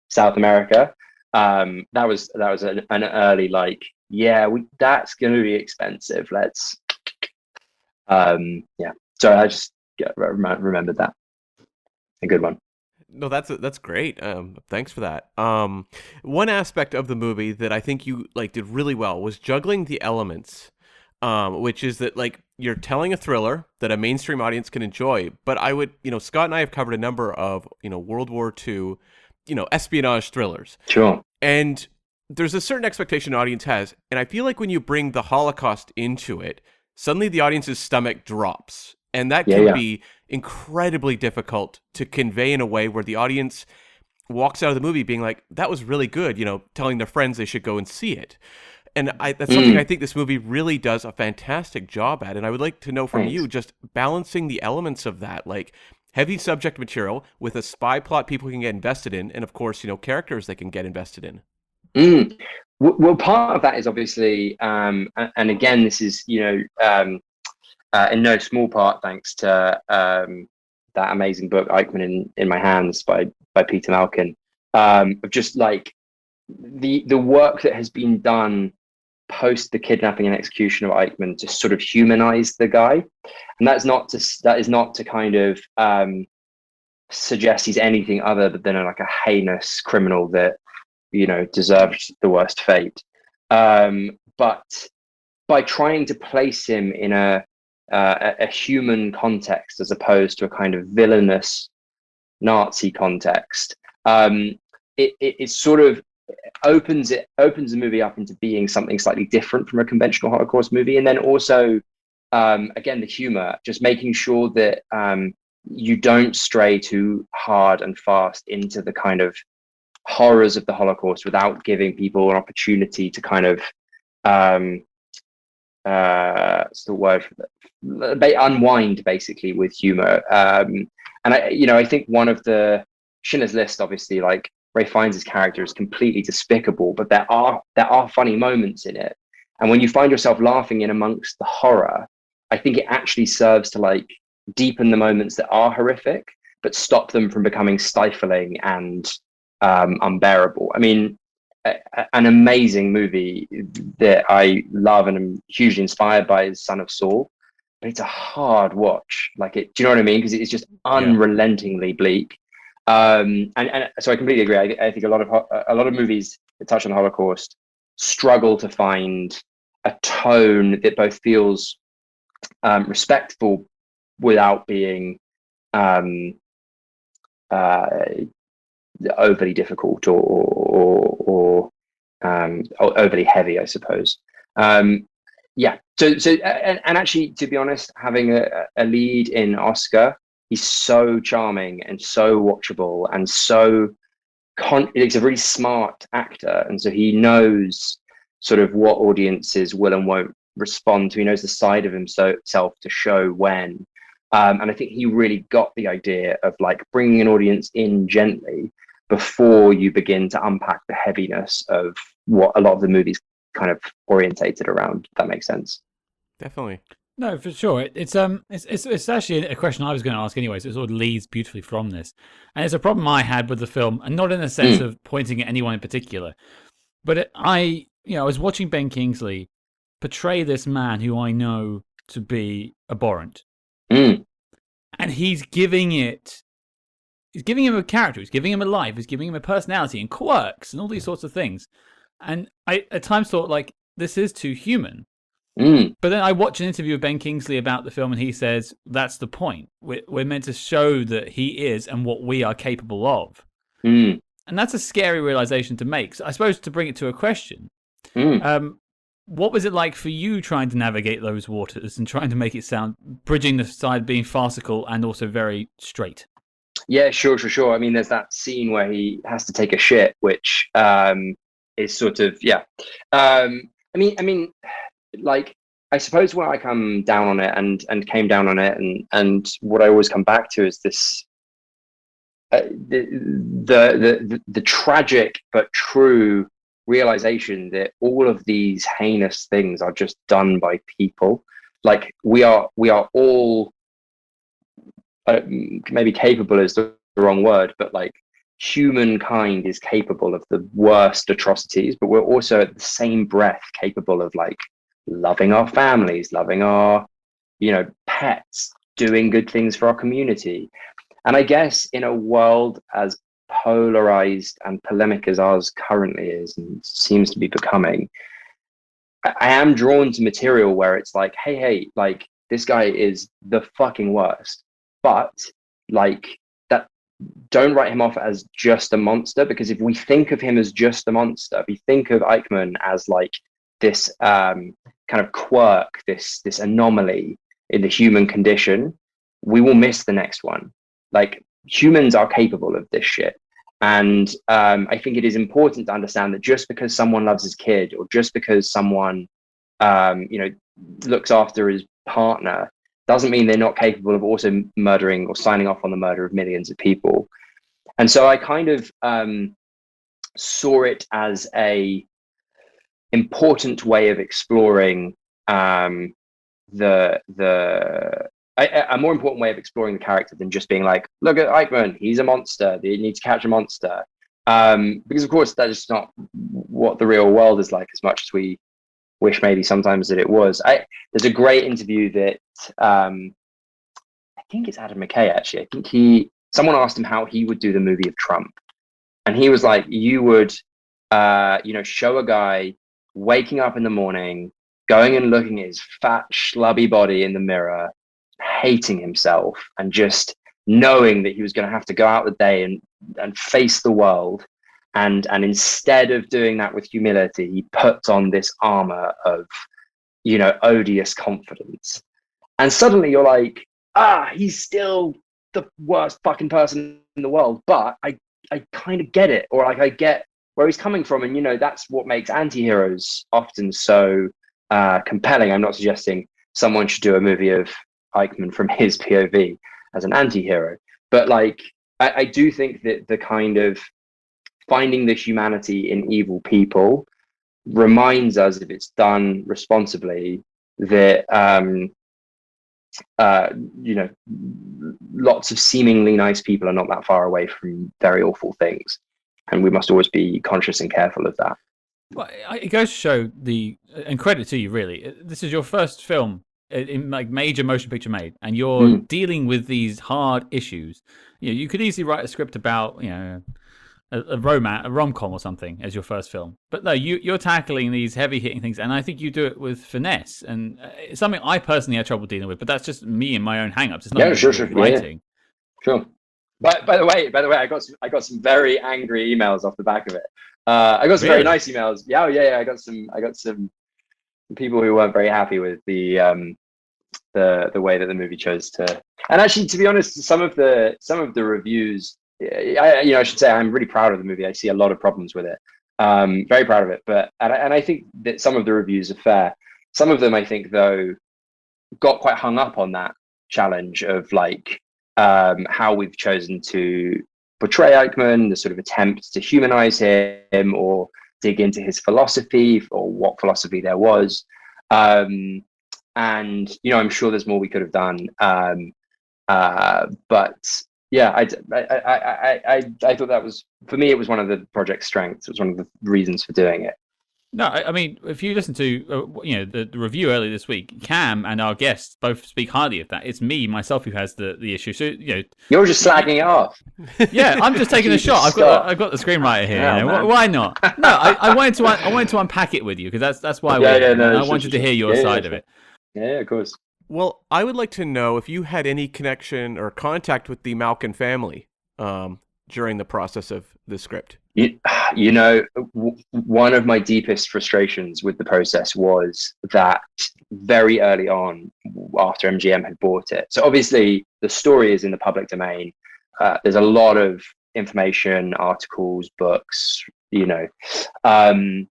South America? That was an early like, that's gonna be expensive, let's so I just remembered that. A good one. No, that's great. Thanks for that. One aspect of the movie that I think you like did really well was juggling the elements which is that like you're telling a thriller that a mainstream audience can enjoy. But I would, Scott and I have covered a number of, World War II, espionage thrillers. Sure. And there's a certain expectation an audience has. And I feel like when you bring the Holocaust into it, suddenly the audience's stomach drops. And that can be incredibly difficult to convey in a way where the audience walks out of the movie being like, that was really good, telling their friends they should go and see it. And that's something I think this movie really does a fantastic job at. And I would like to know from you, just balancing the elements of that, like heavy subject material with a spy plot people can get invested in, and of course, characters they can get invested in. Well, part of that is obviously, and again, this is, in no small part thanks to that amazing book Eichmann in My Hands by Peter Malkin, of just like the work that has been done post the kidnapping and execution of Eichmann to sort of humanize the guy. And that is not to kind of suggest he's anything other than like a heinous criminal that deserved the worst fate, but by trying to place him in a human context as opposed to a kind of villainous Nazi context, it sort of opens the movie up into being something slightly different from a conventional Holocaust movie. And then also, again, the humor, just making sure that you don't stray too hard and fast into the kind of horrors of the Holocaust without giving people an opportunity to kind of what's the word for that? Unwind basically with humor. And I think one of the Schindler's List, obviously, like Ray Fiennes' character is completely despicable, but there are funny moments in it. And when you find yourself laughing in amongst the horror, I think it actually serves to like deepen the moments that are horrific, but stop them from becoming stifling and unbearable. I mean, an amazing movie that I love and am hugely inspired by is Son of Saul, but it's a hard watch. Like do you know what I mean? Because it's just unrelentingly bleak. And so I completely agree. I think a lot of movies that touch on the Holocaust struggle to find a tone that both feels respectful without being overly difficult or overly heavy, I suppose. So and actually, to be honest, having a lead in Oscar, he's so charming and so watchable and so he's a really smart actor, and so he knows sort of what audiences will and won't respond to. He knows the side of himself to show when. And I think he really got the idea of like bringing an audience in gently before you begin to unpack the heaviness of what a lot of the movies kind of orientated around. If that makes sense. Definitely. No, for sure. It's actually a question I was going to ask anyway, so it sort of leads beautifully from this. And it's a problem I had with the film, and not in the sense of pointing at anyone in particular, but I was watching Ben Kingsley portray this man who I know to be abhorrent. And he's giving him a character, he's giving him a life, he's giving him a personality and quirks and all these sorts of things. And I at times thought, like, this is too human. But then I watch an interview with Ben Kingsley about the film, and he says, that's the point. We're meant to show that he is and what we are capable of. And that's a scary realization to make. So I suppose to bring it to a question, what was it like for you trying to navigate those waters and trying to make it sound, bridging the side being farcical and also very straight? Yeah, sure. I mean, there's that scene where he has to take a shit, which is sort of, I mean, like, I suppose where I come down on it and came down on it and what I always come back to is this, the tragic but true realization that all of these heinous things are just done by people. Like we are all maybe capable is the wrong word, but like humankind is capable of the worst atrocities, but we're also at the same breath capable of like loving our families, loving our pets, doing good things for our community. And I guess in a world as polarized and polemic as ours currently is and seems to be becoming, I am drawn to material where it's like, hey, like this guy is the fucking worst, but like that, don't write him off as just a monster, because if we think of him as just a monster, if we think of Eichmann as like this kind of quirk, this anomaly in the human condition, we will miss the next one. Like, humans are capable of this shit. And I think it is important to understand that just because someone loves his kid, or just because someone, looks after his partner, doesn't mean they're not capable of also murdering or signing off on the murder of millions of people. And so I kind of saw it as a important way of exploring a more important way of exploring the character than just being like, look at Eichmann, he's a monster, they need to catch a monster. Because of course that is not what the real world is like, as much as we wish maybe sometimes that it was. There's a great interview that I think it's Adam McKay, actually. I think someone asked him how he would do the movie of Trump, and he was like, you would show a guy waking up in the morning, going and looking at his fat schlubby body in the mirror, hating himself, and just knowing that he was going to have to go out the day and face the world. And instead of doing that with humility, he puts on this armor of, odious confidence. And suddenly you're like, he's still the worst fucking person in the world, but I kind of get it, or like I get where he's coming from. And, that's what makes anti-heroes often so compelling. I'm not suggesting someone should do a movie of Eichmann from his POV as an anti-hero, but like, I do think that the kind of finding the humanity in evil people reminds us, if it's done responsibly, that lots of seemingly nice people are not that far away from very awful things, and we must always be conscious and careful of that. Well, it goes to show and credit to you, really. This is your first film in like major motion picture made, and you're dealing with these hard issues. You could easily write a script about a rom-com or something as your first film, but no, you're tackling these heavy hitting things, and I think you do it with finesse, and it's something I personally had trouble dealing with, but that's just me and my own hang-ups. It's not sure. writing. Yeah. Sure. But by the way, I got some very angry emails off the back of it. I got some very nice emails. Yeah. I got some people who weren't very happy with the way that the movie chose to. And actually, to be honest, some of the reviews, I should say I'm really proud of the movie. I see a lot of problems with it. Very proud of it, and I think that some of the reviews are fair. Some of them, I think, though, got quite hung up on that challenge of like how we've chosen to portray Eichmann, the sort of attempt to humanize him or dig into his philosophy, or what philosophy there was. And I'm sure there's more we could have done. But yeah, I thought that was, for me, it was one of the project's strengths. It was one of the reasons for doing it. No, I mean, if you listen to the review earlier this week, Cam and our guests both speak highly of that. It's myself who has the issue. So you're just slagging it off. Yeah, I'm just taking a shot. I've got the screenwriter here. Yeah, why not? No, I wanted to unpack it with you, because that's why I wanted to hear your side of it. Yeah, of course. Well, I would like to know if you had any connection or contact with the Malkin family during the process of the script. One of my deepest frustrations with the process was that very early on, after MGM had bought it. So obviously the story is in the public domain. There's a lot of information, articles, books, the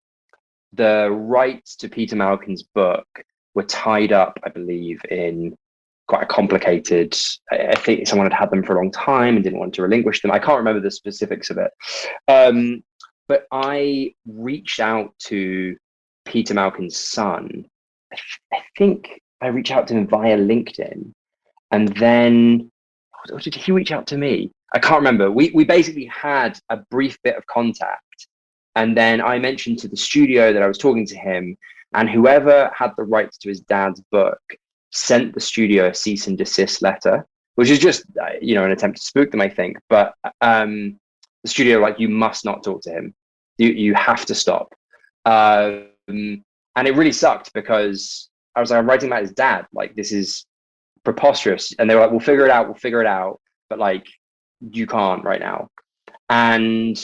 rights to Peter Malkin's book were tied up, I believe, in quite a complicated, I think someone had them for a long time and didn't want to relinquish them. I can't remember the specifics of it. But I reached out to Peter Malkin's son. I think I reached out to him via LinkedIn. And then, or did he reach out to me? I can't remember. We basically had a brief bit of contact. And then I mentioned to the studio that I was talking to him, and whoever had the rights to his dad's book sent the studio a cease and desist letter, which is just, an attempt to spook them, I think. But the studio, like, you must not talk to him. You have to stop. And it really sucked because I was like, I'm writing about his dad. Like, this is preposterous. And they were like, we'll figure it out. But like, you can't right now. And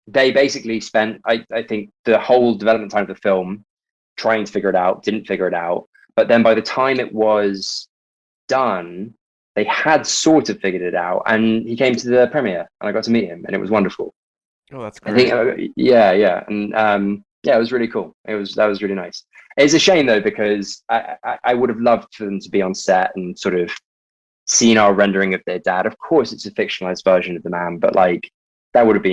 they basically spent, I think, the whole development time of the film trying to figure it out, didn't figure it out. But then by the time it was done, they had sort of figured it out. And he came to the premiere and I got to meet him and it was wonderful. Oh, that's I great. think, yeah. And yeah, it was really cool. That was really nice. It's a shame though, because I would have loved for them to be on set and sort of seen our rendering of their dad. Of course, it's a fictionalized version of the man, but like that would have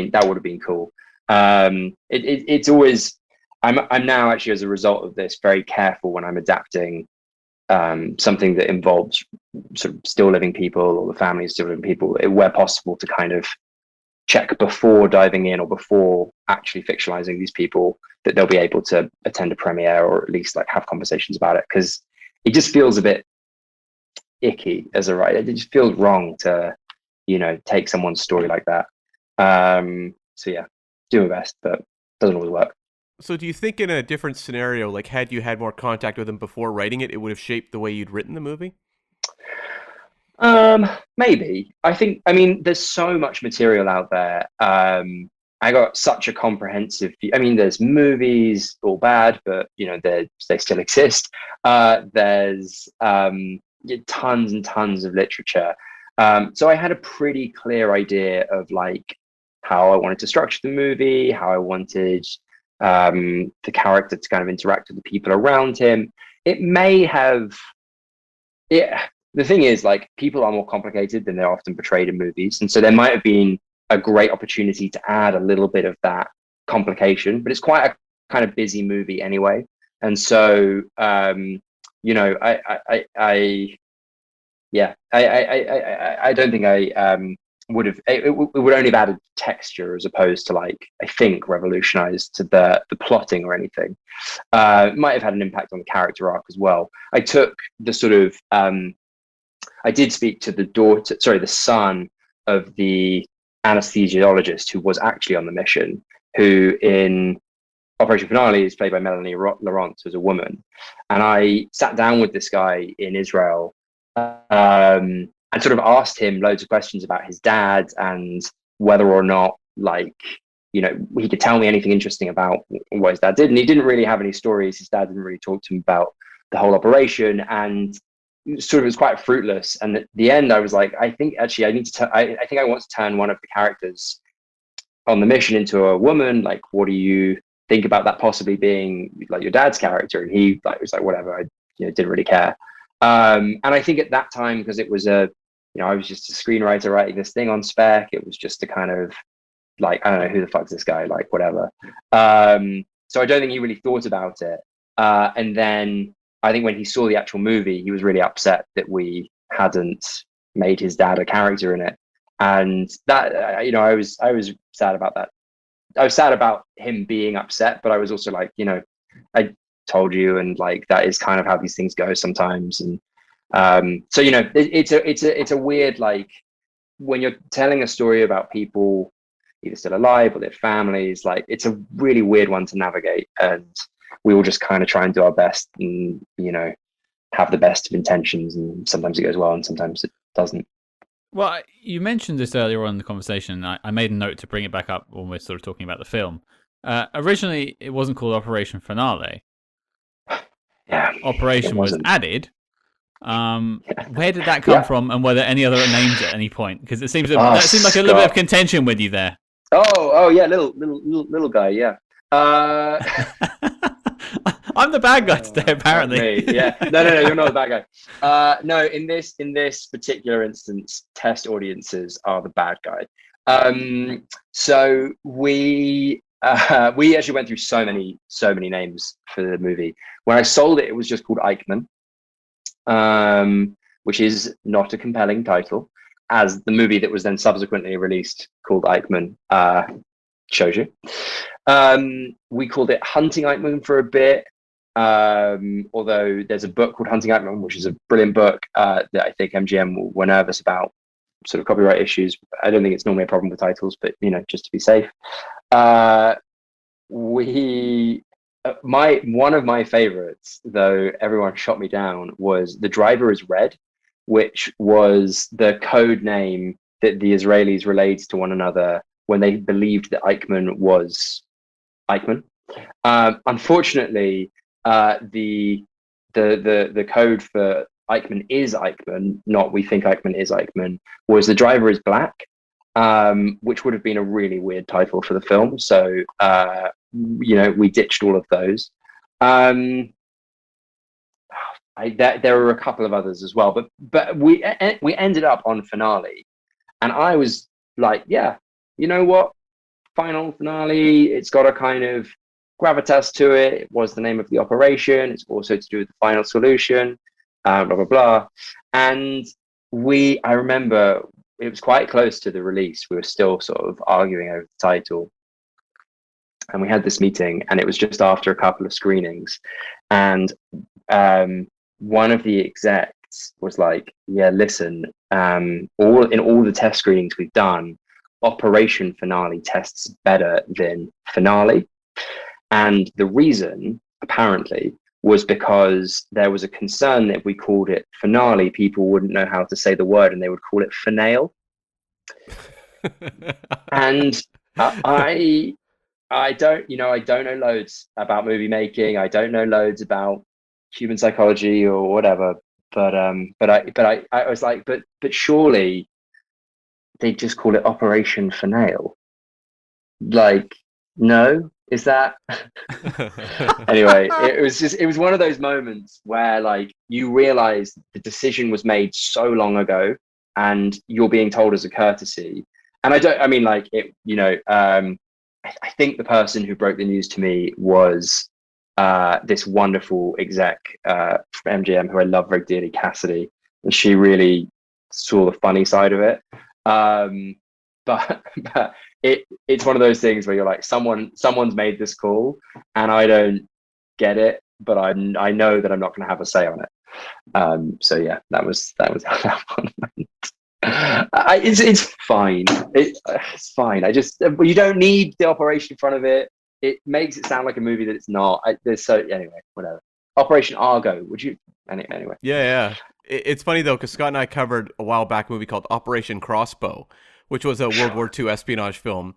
been cool. It's always I'm now actually, as a result of this, very careful when I'm adapting something that involves sort of still living people or the family of still living people, where possible, to kind of check before diving in or before actually fictionalizing these people that they'll be able to attend a premiere or at least like have conversations about it, because it just feels a bit icky as a writer. It just feels wrong to, take someone's story like that. So yeah, do my best, but it doesn't always work. So do you think in a different scenario, like had you had more contact with him before writing it, it would have shaped the way you'd written the movie? Maybe. I mean, there's so much material out there. I got such a comprehensive view. I mean, there's movies, all bad, but they still exist. There's tons and tons of literature. So I had a pretty clear idea of like how I wanted to structure the movie, how I wanted the character to kind of interact with the people around him. It may have, yeah. The thing is, like, people are more complicated than they're often portrayed in movies, and so there might have been a great opportunity to add a little bit of that complication. But it's quite a kind of busy movie anyway, and so I don't think I would have. It would only have added texture as opposed to, like, I think, revolutionized to the plotting or anything. It might have had an impact on the character arc as well. I took the sort of I did speak to the son of the anesthesiologist who was actually on the mission, who in Operation Finale is played by Melanie Laurent, who's a woman. And I sat down with this guy in Israel and sort of asked him loads of questions about his dad and whether or not, like, he could tell me anything interesting about what his dad did. And he didn't really have any stories. His dad didn't really talk to him about the whole operation. And sort of was quite fruitless. And at the end, I was like, I think actually I think I want to turn one of the characters on the mission into a woman. Like, what do you think about that possibly being like your dad's character? And he was like, whatever. I didn't really care. And I think at that time, because it was I was just a screenwriter writing this thing on spec. It was just a kind of like, I don't know, who the fuck's this guy? Like, whatever. So I don't think he really thought about it. And then I think when he saw the actual movie, he was really upset that we hadn't made his dad a character in it. And that, I was sad about that. I was sad about him being upset, but I was also like, I told you, and like that is kind of how these things go sometimes. And so it's a weird, like, when you're telling a story about people either still alive or their families, like, it's a really weird one to navigate. And we will just kind of try and do our best and, have the best of intentions. And sometimes it goes well and sometimes it doesn't. Well, you mentioned this earlier on in the conversation. I made a note to bring it back up when we're sort of talking about the film. Originally, it wasn't called Operation Finale. Yeah, Operation was added. Where did that come from, and were there any other names at any point? Because it seems that seemed like a little bit of contention with you there. Oh yeah, little guy, yeah. I'm the bad guy today, apparently. Me. Yeah, no, you're not the bad guy. No, in this particular instance, test audiences are the bad guy. So we actually went through so many names for the movie. When I sold it, it was just called Eichmann, which is not a compelling title, as the movie that was then subsequently released called Eichmann shows you. We called it Hunting Eichmann for a bit, although there's a book called Hunting Eichmann, which is a brilliant book that I think MGM were nervous about sort of copyright issues. I don't think it's normally a problem with titles, but just to be safe. We one of my favorites, though everyone shot me down, was The Driver is Red, which was the code name that the Israelis relayed to one another when they believed that Eichmann was Eichmann. Unfortunately, the code for Eichmann is Eichmann, not we think Eichmann is Eichmann, was The Driver is Black, which would have been a really weird title for the film. So, we ditched all of those. There were a couple of others as well, but we ended up on Finale, and I was like, yeah, you know what? Final Finale, it's got a kind of gravitas to it. It was the name of the operation. It's also to do with the final solution, blah, blah, blah. And I remember it was quite close to the release. We were still sort of arguing over the title. And we had this meeting, and it was just after a couple of screenings. And one of the execs was like, yeah, listen, in all the test screenings we've done, Operation Finale tests better than Finale. And the reason, apparently, was because there was a concern that if we called it Finale, people wouldn't know how to say the word and they would call it Finale. And I don't know loads about movie making. I don't know loads about human psychology or whatever. But I was like, but surely they just call it Operation Finale. Like, no, is that? Anyway, it was one of those moments where like you realize the decision was made so long ago, and you're being told as a courtesy. And I think the person who broke the news to me was this wonderful exec from MGM who I love very dearly, Cassidy, and she really saw the funny side of it. But it's one of those things where you're like, someone's made this call, and I don't get it, but I know that I'm not going to have a say on it. So yeah, that was how that one went. It's fine. It's fine. You don't need the operation in front of it. It makes it sound like a movie that it's not. Anyway, whatever. Operation Argo. Would you anyway? Yeah. It's funny though, because Scott and I covered a while back a movie called Operation Crossbow, which was a World War II espionage film,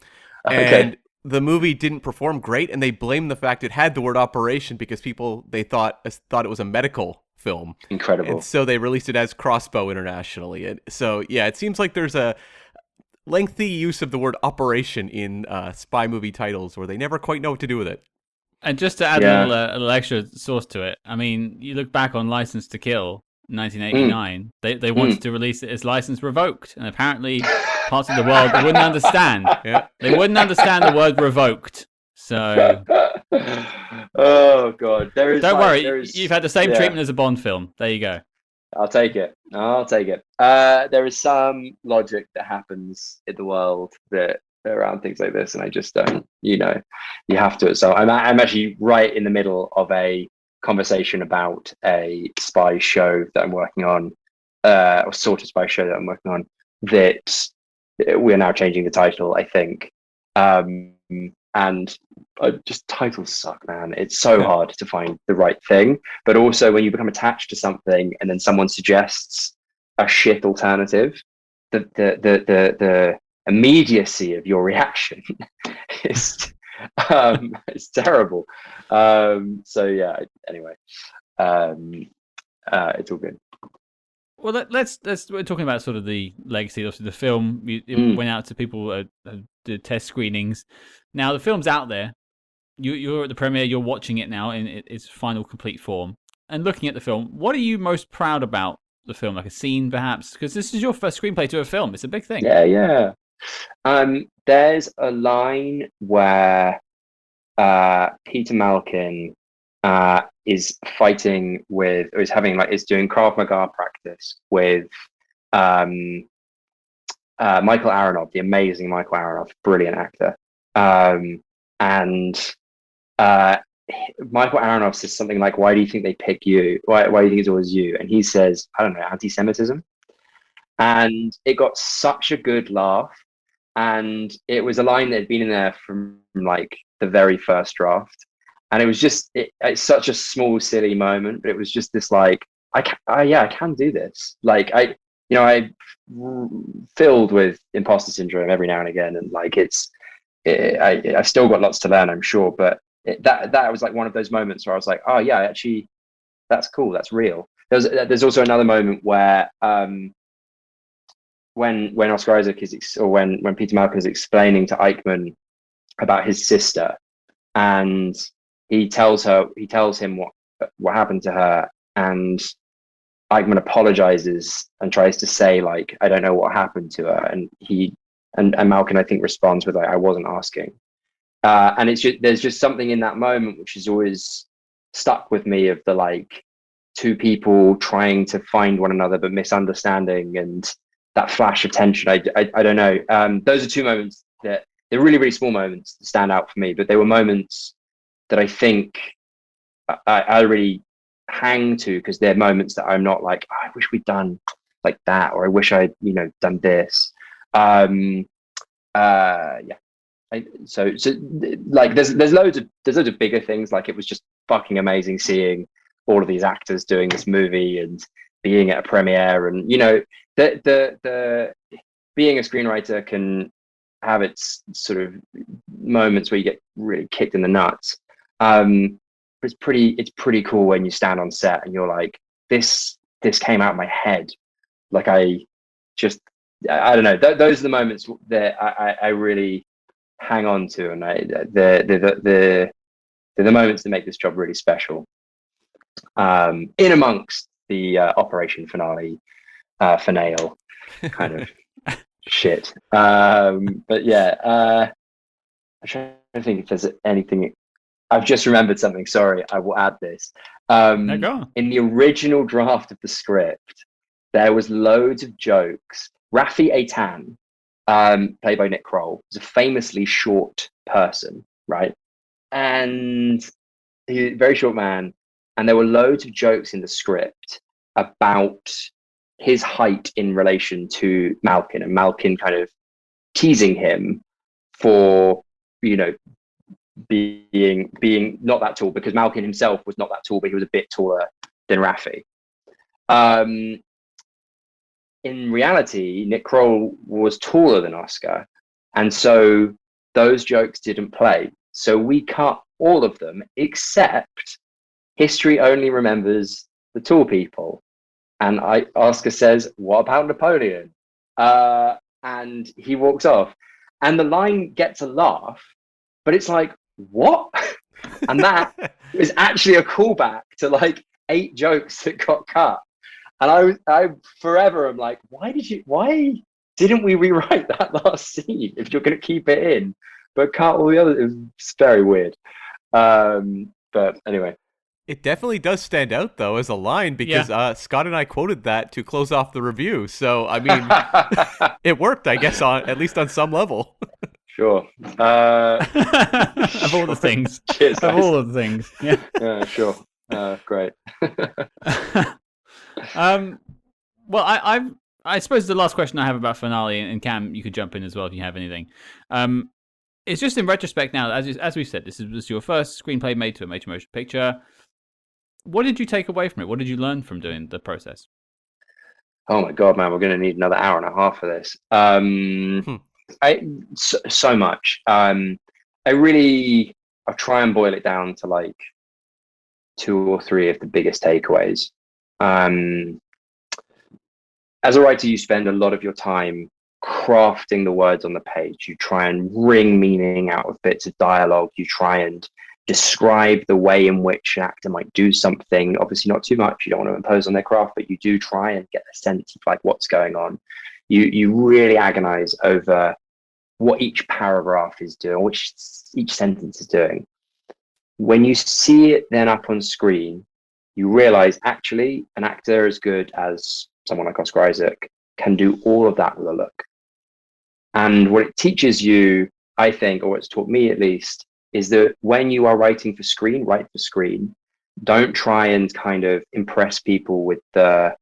and the movie didn't perform great, and they blamed the fact it had the word operation because they thought it was a medical film. Incredible. And so they released it as Crossbow internationally. And so yeah, it seems like there's a lengthy use of the word operation in spy movie titles where they never quite know what to do with it. And just to add a little extra source to it, I mean, you look back on License to Kill, 1989, they wanted to release it as license revoked, and apparently parts of the world wouldn't understand. Yeah. They wouldn't understand the word revoked. So, oh god, don't worry, you've had the same treatment as a Bond film. There you go. I'll take it. There is some logic that happens in the world that around things like this, and I just don't. You have to. So I'm actually right in the middle of a conversation about a spy show that I'm working on, or sort of spy show that I'm working on, that we're now changing the title, I think. And just titles suck, man. It's so hard to find the right thing. But also when you become attached to something and then someone suggests a shit alternative, the immediacy of your reaction is it's terrible. So yeah, anyway, it's all good. Well, we're talking about sort of the legacy of the film. It went out to people, did test screenings. Now the film's out there. You're at the premiere. You're watching it now in its final complete form. And looking at the film, what are you most proud about the film? Like a scene, perhaps, because this is your first screenplay to a film. It's a big thing. Yeah. There's a line where Peter Malkin is fighting with, or is doing Krav Maga practice with Michael Aronoff, the amazing Michael Aronoff, brilliant actor. And Michael Aronoff says something like, "Why do you think they pick you? Why do you think it's always you?" And he says, "I don't know, anti-Semitism." And it got such a good laugh. And it was a line that had been in there from like the very first draft. And it was just it's such a small, silly moment, but it was just this like, I can do this. Like I filled with imposter syndrome every now and again, and like I still got lots to learn, I'm sure, but that was like one of those moments where I was like, oh yeah, actually, that's cool, that's real. There's also another moment where when Oscar Isaac or when Peter Malcolm is explaining to Eichmann about his sister, and he tells him what happened to her, and Eichmann apologizes and tries to say like, I don't know what happened to her, and Malcolm, I think, responds with like, I wasn't asking. And there's just something in that moment which is always stuck with me, of the like two people trying to find one another but misunderstanding, and that flash of tension. I don't know. Those are two moments that they're really, really small moments that stand out for me, but they were moments that I think I really hang to, because they're moments that I'm not like, oh, I wish we'd done like that, or I wish I'd done this. Yeah. So like there's loads of bigger things. Like, it was just fucking amazing seeing all of these actors doing this movie and being at a premiere, and the being a screenwriter can have its sort of moments where you get really kicked in the nuts. But it's pretty cool when you stand on set and you're like, this came out of my head. Like, I don't know. Those are the moments that I really hang on to, and they're the moments that make this job really special. In amongst the operation finale kind of shit. But yeah, I'm trying to think if there's anything. I've just remembered something. Sorry, I will add this. No, go on. In the original draft of the script, there was loads of jokes. Rafi Eitan, played by Nick Kroll, is a famously short person, right? And he's a very short man. And there were loads of jokes in the script about his height in relation to Malkin, and Malkin kind of teasing him for, being not that tall, because Malkin himself was not that tall, but he was a bit taller than Rafi. In reality, Nick Kroll was taller than Oscar, and so those jokes didn't play. So we cut all of them, except history only remembers the tall people. And Oscar says, "What about Napoleon?" And he walks off, and the line gets a laugh, but it's like, what? And that is actually a callback to like 8 jokes that got cut. And I forever am like, why didn't we rewrite that last scene if you're going to keep it in, but cut all the others? It's very weird. But anyway. It definitely does stand out, though, as a line, because Scott and I quoted that to close off the review. So, I mean, it worked, I guess, at least on some level. Sure. Of all the things. Cheers, guys. Of all of the things. Yeah. Yeah, sure. Great. Well, I suppose the last question I have about finale, and Cam, you could jump in as well if you have anything. It's just in retrospect now, as we said, this was your first screenplay made to a major motion picture. What did you take away from it? What did you learn from doing the process? Oh my God, man, we're going to need another hour and a half for this. So much. I'll try and boil it down to like 2 or 3 of the biggest takeaways. As a writer, you spend a lot of your time crafting the words on the page. You try and wring meaning out of bits of dialogue. You try and describe the way in which an actor might do something. Obviously not too much. You don't want to impose on their craft, but you do try and get a sense of like what's going on. You really agonize over what each paragraph is doing, which each sentence is doing. When you see it then up on screen, you realize actually an actor as good as someone like Oscar Isaac can do all of that with a look. And what it teaches you, I think, or it's taught me at least, is that when you are writing for screen, write for screen. Don't try and kind of impress people with the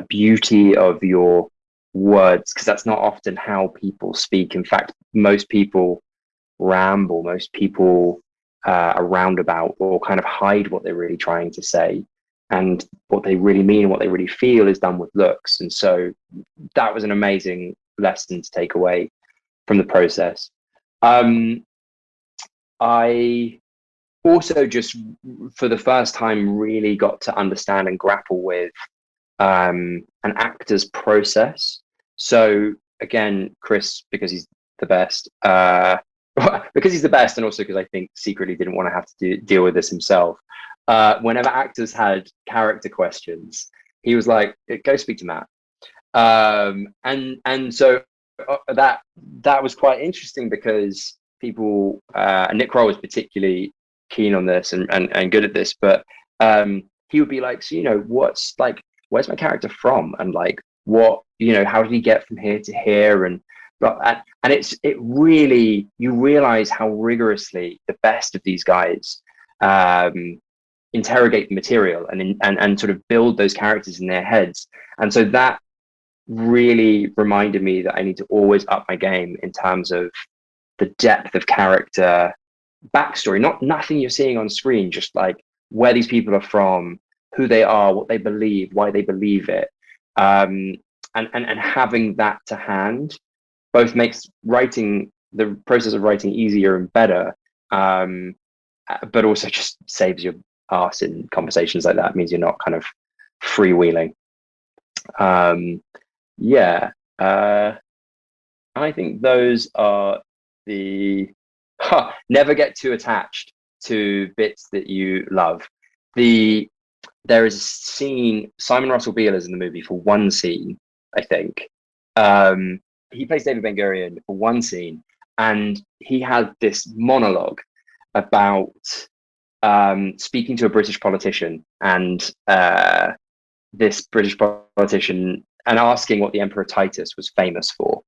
beauty of your words, because that's not often how people speak. In fact, most people ramble. Most people are roundabout or kind of hide what they're really trying to say, and what they really mean, what they really feel, is done with looks. And so that was an amazing lesson to take away from the process. I also just, for the first time, really got to understand and grapple with an actor's process. So again, Chris, because he's the best, because he's the best, and also because I think secretly didn't want to have to deal with this himself. Whenever actors had character questions, he was like, "Go speak to Matt." And so that was quite interesting, because people, and Nick Kroll was particularly keen on this and good at this, but he would be like, "So, what's like, where's my character from, and like, what, how did he get from here to here?" And it really, you realize how rigorously the best of these guys interrogate the material and sort of build those characters in their heads. And so that really reminded me that I need to always up my game in terms of the depth of character backstory, nothing you're seeing on screen, just like where these people are from, who they are, what they believe, why they believe it, and having that to hand both makes the process of writing easier and better, but also just saves your ass in conversations like that. It means you're not kind of freewheeling. I think those are the never get too attached to bits that you love. There is a scene, Simon Russell Beale is in the movie for one scene, I think. He plays David Ben-Gurion for one scene, and he had this monologue about speaking to a British politician, and this British politician, and asking what the Emperor Titus was famous for.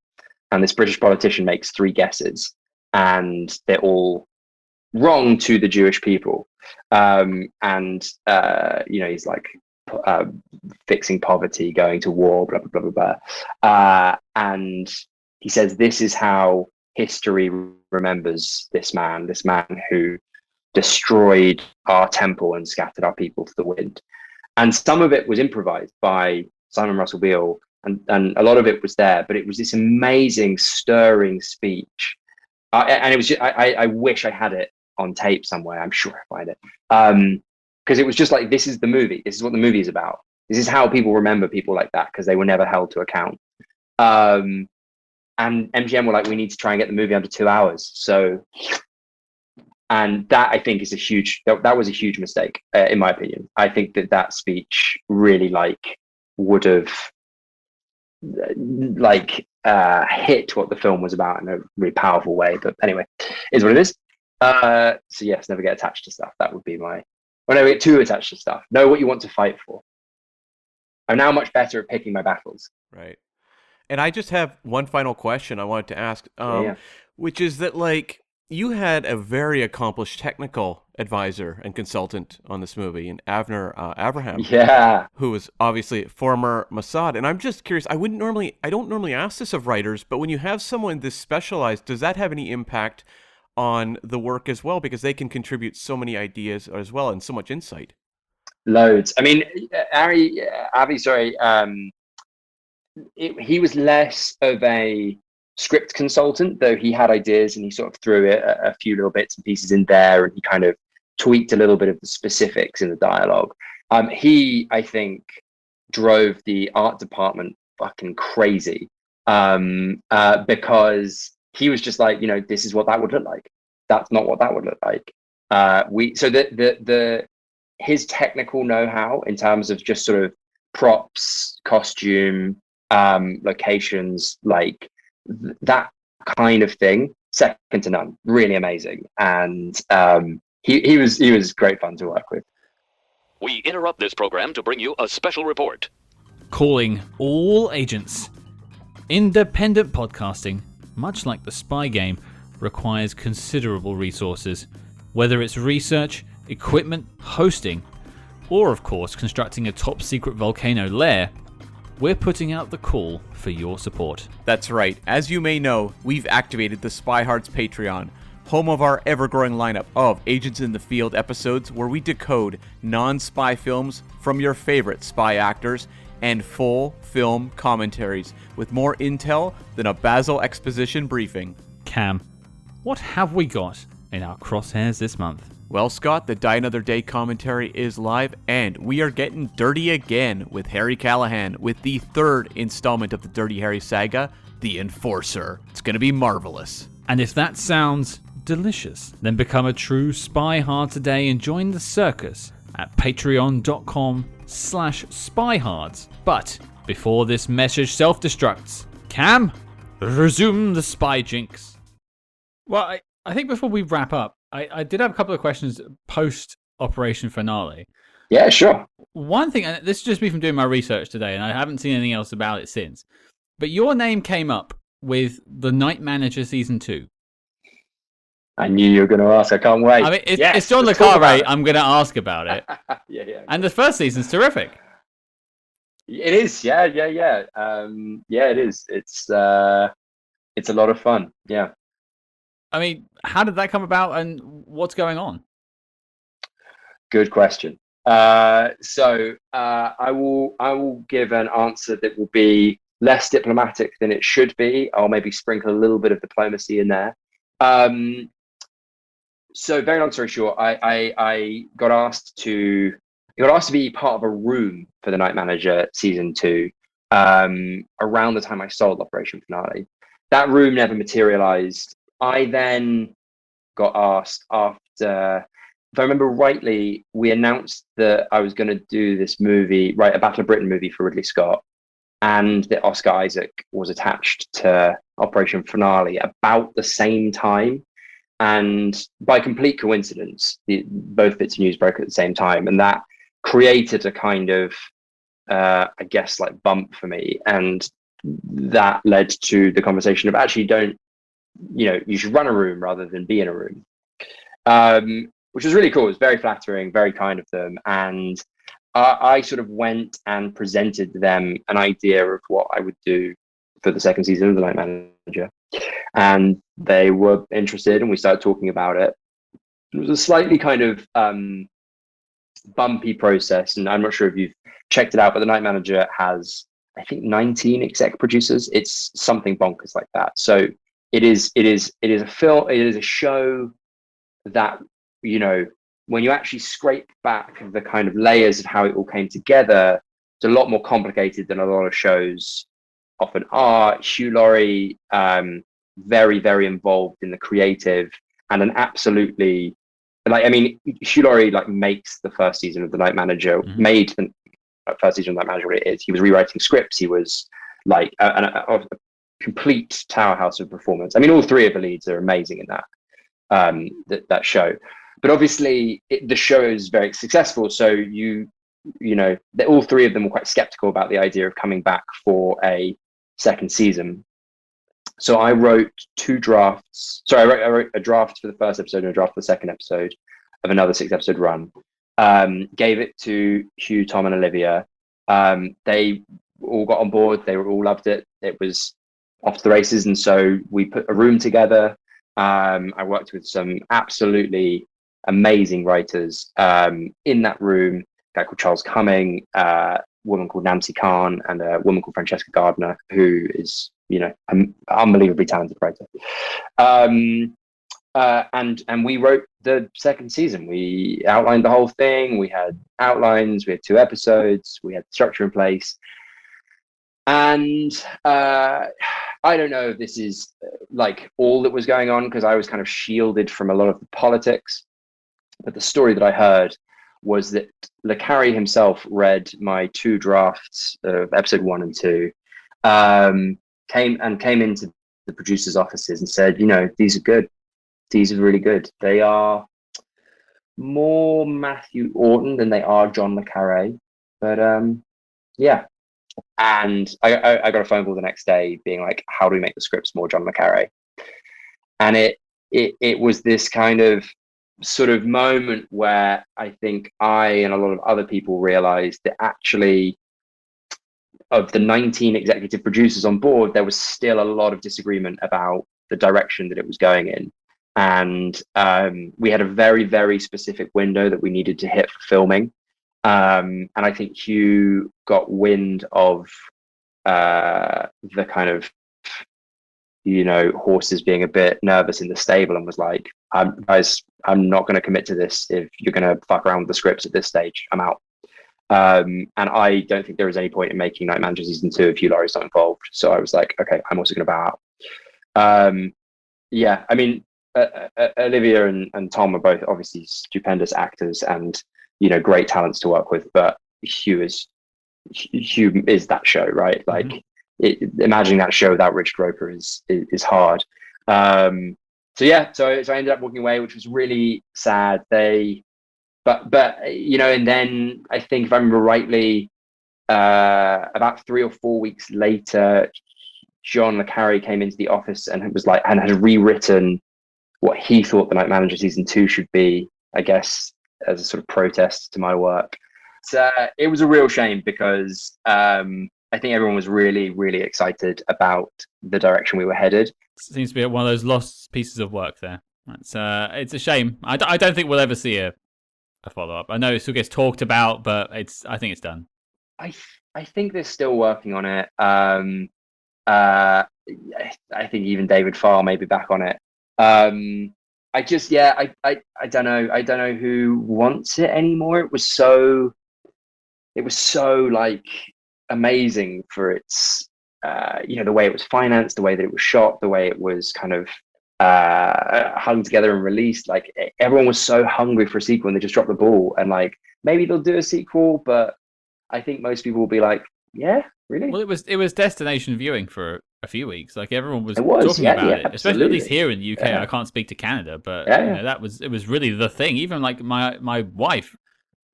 And this British politician makes 3 guesses, and they're all wrong to the Jewish people. He's like fixing poverty, going to war, blah, blah, blah, blah, blah. And he says, this is how history remembers this man who destroyed our temple and scattered our people to the wind. And some of it was improvised by Simon Russell Beale, and a lot of it was there, but it was this amazing, stirring speech. And it was just, I wish I had it on tape somewhere. I'm sure I find it. Because it was just like, this is the movie. This is what the movie is about. This is how people remember people like that, because they were never held to account. And MGM were like, we need to try and get the movie under 2 hours. So, and that, I think, is that was a huge mistake, in my opinion. I think that speech really would have hit what the film was about in a really powerful way. But anyway, is what it is. So yes, never get attached to stuff. That would be my, or never get too attached to stuff. Know what you want to fight for. I'm now much better at picking my battles. Right. And I just have one final question I wanted to ask, which is that, you had a very accomplished technical advisor and consultant on this movie, and Avner Abraham, who was obviously former Mossad. And I'm just curious, I don't normally ask this of writers, but when you have someone this specialized, does that have any impact on the work as well? Because they can contribute so many ideas as well, and so much insight. Loads. I mean, Avi, he was less of a script consultant, though he had ideas and he sort of threw a few little bits and pieces in there, and he kind of tweaked a little bit of the specifics in the dialogue. He, I think, drove the art department fucking crazy, because he was just like, this is what that would look like. That's not what that would look like. His technical know-how in terms of just sort of props, costume, locations, that kind of thing, second to none. Really amazing. And he was great fun to work with. We interrupt this program to bring you a special report. Calling all agents. Independent podcasting, much like the spy game, requires considerable resources, whether it's research, equipment, hosting, or of course constructing a top secret volcano lair. We're putting out the call for your support. That's right. As you may know, we've activated the Spy Hearts Patreon. home of our ever-growing lineup of Agents in the Field episodes where we decode non-spy films from your favorite spy actors, and full film commentaries with more intel than a Basil exposition briefing. Cam, what have we got in our crosshairs this month? Well, Scott, the Die Another Day commentary is live, and we are getting dirty again with Harry Callahan with the third installment of the Dirty Harry saga, The Enforcer. It's going to be marvelous. And if that sounds delicious, then become a true spy hard today and join the circus at patreon.com/spyhards. But before this message self-destructs, Cam, resume the spy jinx. Well, I think before we wrap up, I did have a couple of questions post-Operation Finale. Yeah, sure. One thing, and this is just me from doing my research today, and I haven't seen anything else about it since, but your name came up with The Night Manager Season 2. I knew you were going to ask. I can't wait. I mean, Yes, it's John le let's talk about Carre. it. I'm going to ask about it. Yeah. And the first season's terrific. It is. Yeah. Yeah, it is. It's a lot of fun. Yeah. I mean, how did that come about, and what's going on? Good question. So I will give an answer that will be less diplomatic than it should be. I'll maybe sprinkle a little bit of diplomacy in there. So very long story short, I got asked to be part of a room for The Night Manager Season 2 around the time I sold Operation Finale. That room never materialized. I then got asked after, if I remember rightly, we announced that I was going to do this movie, write a Battle of Britain movie for Ridley Scott, and that Oscar Isaac was attached to Operation Finale about the same time. And by complete coincidence, both bits of news broke at the same time, and that created a kind of, I guess, like bump for me. And that led to the conversation of actually you should run a room rather than be in a room, which was really cool. It was very flattering, very kind of them. And I sort of went and presented them an idea of what I would do for the second season of The Night Manager. And they were interested, and we started talking about it. It was a slightly kind of bumpy process, and I'm not sure if you've checked it out, but The Night Manager has, I think, 19 exec producers. It's something bonkers like that. So it is a show that, when you actually scrape back the kind of layers of how it all came together, it's a lot more complicated than a lot of shows often are. Hugh Laurie, very, very involved in the creative, and an absolutely, Hugh Laurie makes the first season of The Night Manager, made the first season of The Night Manager what it is. He was rewriting scripts. He was like a complete towerhouse of performance. I mean, all three of the leads are amazing in that show. But obviously, the show is very successful. So all three of them were quite skeptical about the idea of coming back for a second season. So I wrote two drafts. I wrote a draft for the first episode and a draft for the second episode of another 6-episode run. Gave it to Hugh, Tom, and Olivia. They all got on board. They all loved it. It was off to the races, and so we put a room together. I worked with some absolutely amazing writers in that room. A guy called Charles Cumming, a woman called Nancy Kahn, and a woman called Francesca Gardner, who is, an unbelievably talented writer. And we wrote the second season. We outlined the whole thing. We had outlines. We had 2 episodes. We had structure in place. And I don't know if this is all that was going on, because I was kind of shielded from a lot of the politics. But the story that I heard was that le Carre himself read my 2 drafts of episode 1 and 2, came into the producers' offices and said, these are good. These are really good. They are more Matthew Orton than they are John le Carre. But yeah. And I got a phone call the next day being like, how do we make the scripts more John le Carre? And it was this kind of sort of moment where I think I and a lot of other people realized that actually, of the 19 executive producers on board, there was still a lot of disagreement about the direction that it was going in. and we had a very, very specific window that we needed to hit for filming. And I think Hugh got wind of the kind of, horses being a bit nervous in the stable, and was like, guys, I'm not going to commit to this if you're going to fuck around with the scripts at this stage. I'm out. And I don't think there was any point in making Night Manager season 2 if Hugh Laurie's not involved. So I was like, okay, I'm also going to bow out. Yeah, I mean, Olivia and Tom are both obviously stupendous actors and great talents to work with, but Hugh is that show, right? Like, imagining that show without Richard Roper is hard. So I ended up walking away, which was really sad. But and then I think, if I remember rightly, about 3 or 4 weeks later, John le Carre came into the office and had rewritten what he thought the Night Manager season 2 should be, I guess, as a sort of protest to my work. So it was a real shame, because I think everyone was really, really excited about the direction we were headed. Seems to be one of those lost pieces of work there. It's a shame. I don't think we'll ever see a follow-up. I know it still gets talked about, but I think it's done. I think they're still working on it. I think even David Farr may be back on it. I don't know. I don't know who wants it anymore. It was so like amazing for its the way it was financed, the way that it was shot, the way it was kind of hung together and released. Like, everyone was so hungry for a sequel, and they just dropped the ball. And like, maybe they'll do a sequel, but I think most people will be like, yeah, really? Well, it was destination viewing for a few weeks. Like, everyone was talking about it, especially at least here in the UK. I can't speak to Canada, but it was really the thing. Even like my wife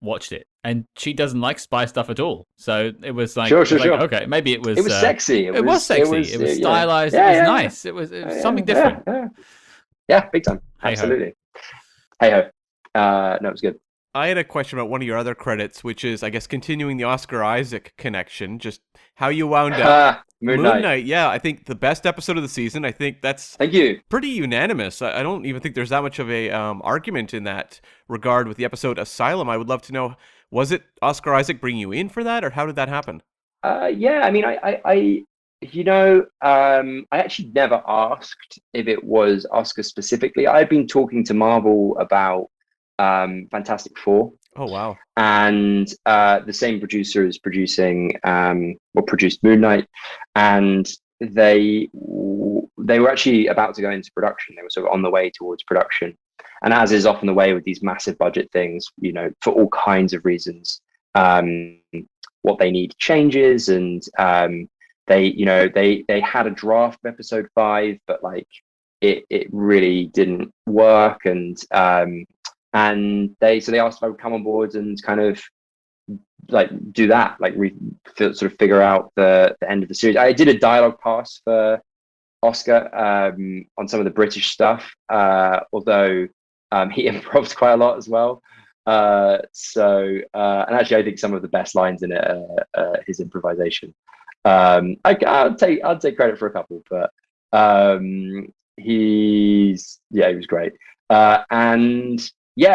watched it, and she doesn't like spy stuff at all. So it was like, sure. Okay, maybe it was sexy. It was sexy. It was stylized. It was nice. It was something different. Yeah, big time. Absolutely. Hey ho. No, it was good. I had a question about one of your other credits, which is, I guess, continuing the Oscar Isaac connection. Just how you wound up. Moon Knight. Yeah, I think the best episode of the season. I think that's Thank you. Pretty unanimous. I don't even think there's that much of a argument in that regard with the episode Asylum. I would love to know, was it Oscar Isaac bringing you in for that, or how did that happen? Yeah, I mean, I actually never asked if it was Oscar specifically. I've been talking to Marvel about Fantastic Four. Oh wow! And the same producer is produced Moon Knight, and they were actually about to go into production. They were sort of on the way towards production, and as is often the way with these massive budget things, for all kinds of reasons, what they need changes, and they had a draft of episode 5, but like it really didn't work, and they asked if I would come on board and kind of like do that, like sort of figure out the end of the series. I did a dialogue pass for Oscar on some of the British stuff, although he improved quite a lot as well. And actually, I think some of the best lines in it are his improvisation. I'll take credit for a couple, but he was great.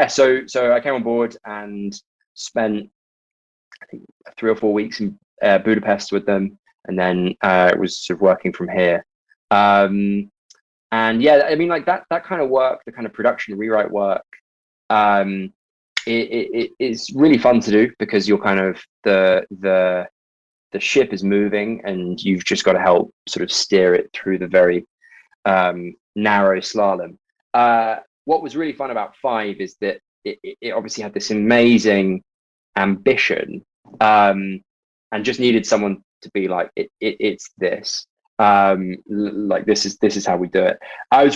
So I came on board and spent, I think, 3 or 4 weeks in Budapest with them, and then was sort of working from here. I mean, like that kind of work, the kind of production rewrite work, it's really fun to do, because you're kind of the ship is moving, and you've just got to help sort of steer it through the very narrow slalom. What was really fun about 5 is that it obviously had this amazing ambition, and just needed someone to be like, it's this, like this is how we do it. I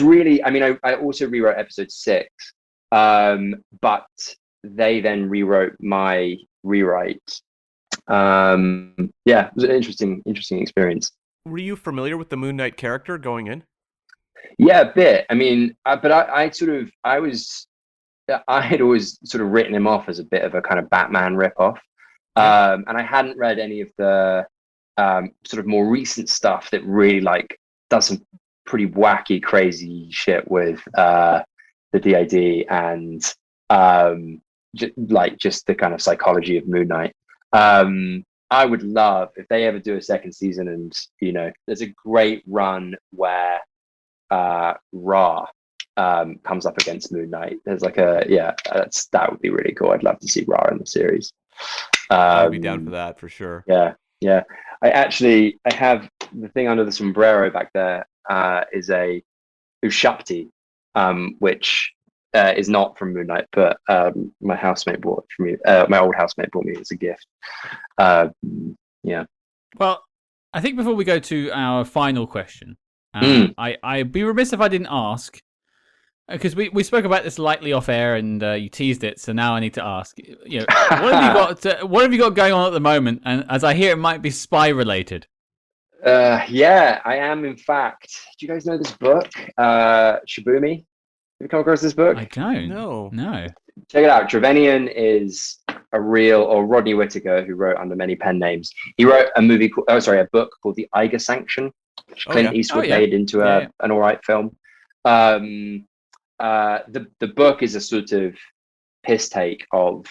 also rewrote episode 6, but they then rewrote my rewrite. It was an interesting experience. Were you familiar with the Moon Knight character going in? Yeah, a bit. I mean, but I had always sort of written him off as a bit of a kind of Batman ripoff, and I hadn't read any of the sort of more recent stuff that really like does some pretty wacky, crazy shit with the DID and just the kind of psychology of Moon Knight. I would love if they ever do a second season, and there's a great run where Ra comes up against Moon Knight. There's like that would be really cool. I'd love to see Ra in the series. I'd be down for that for sure. Yeah. I have the thing under the sombrero back there is a Ushakti, which is not from Moon Knight, but my housemate bought it for me. My old housemate bought me as a gift. Yeah. Well, I think before we go to our final question, I'd be remiss if I didn't ask, because we spoke about this lightly off air and you teased it, so now I need to ask. What have you got going on at the moment? And as I hear, it might be spy related. Yeah, I am. In fact, do you guys know this book, Shibumi? Have you come across this book? I don't. No. Check it out. Trevenian is or Rodney Whittaker, who wrote under many pen names. He wrote a book called The Eiger Sanction, which Clint Eastwood made into an all right film. The book is a sort of piss take of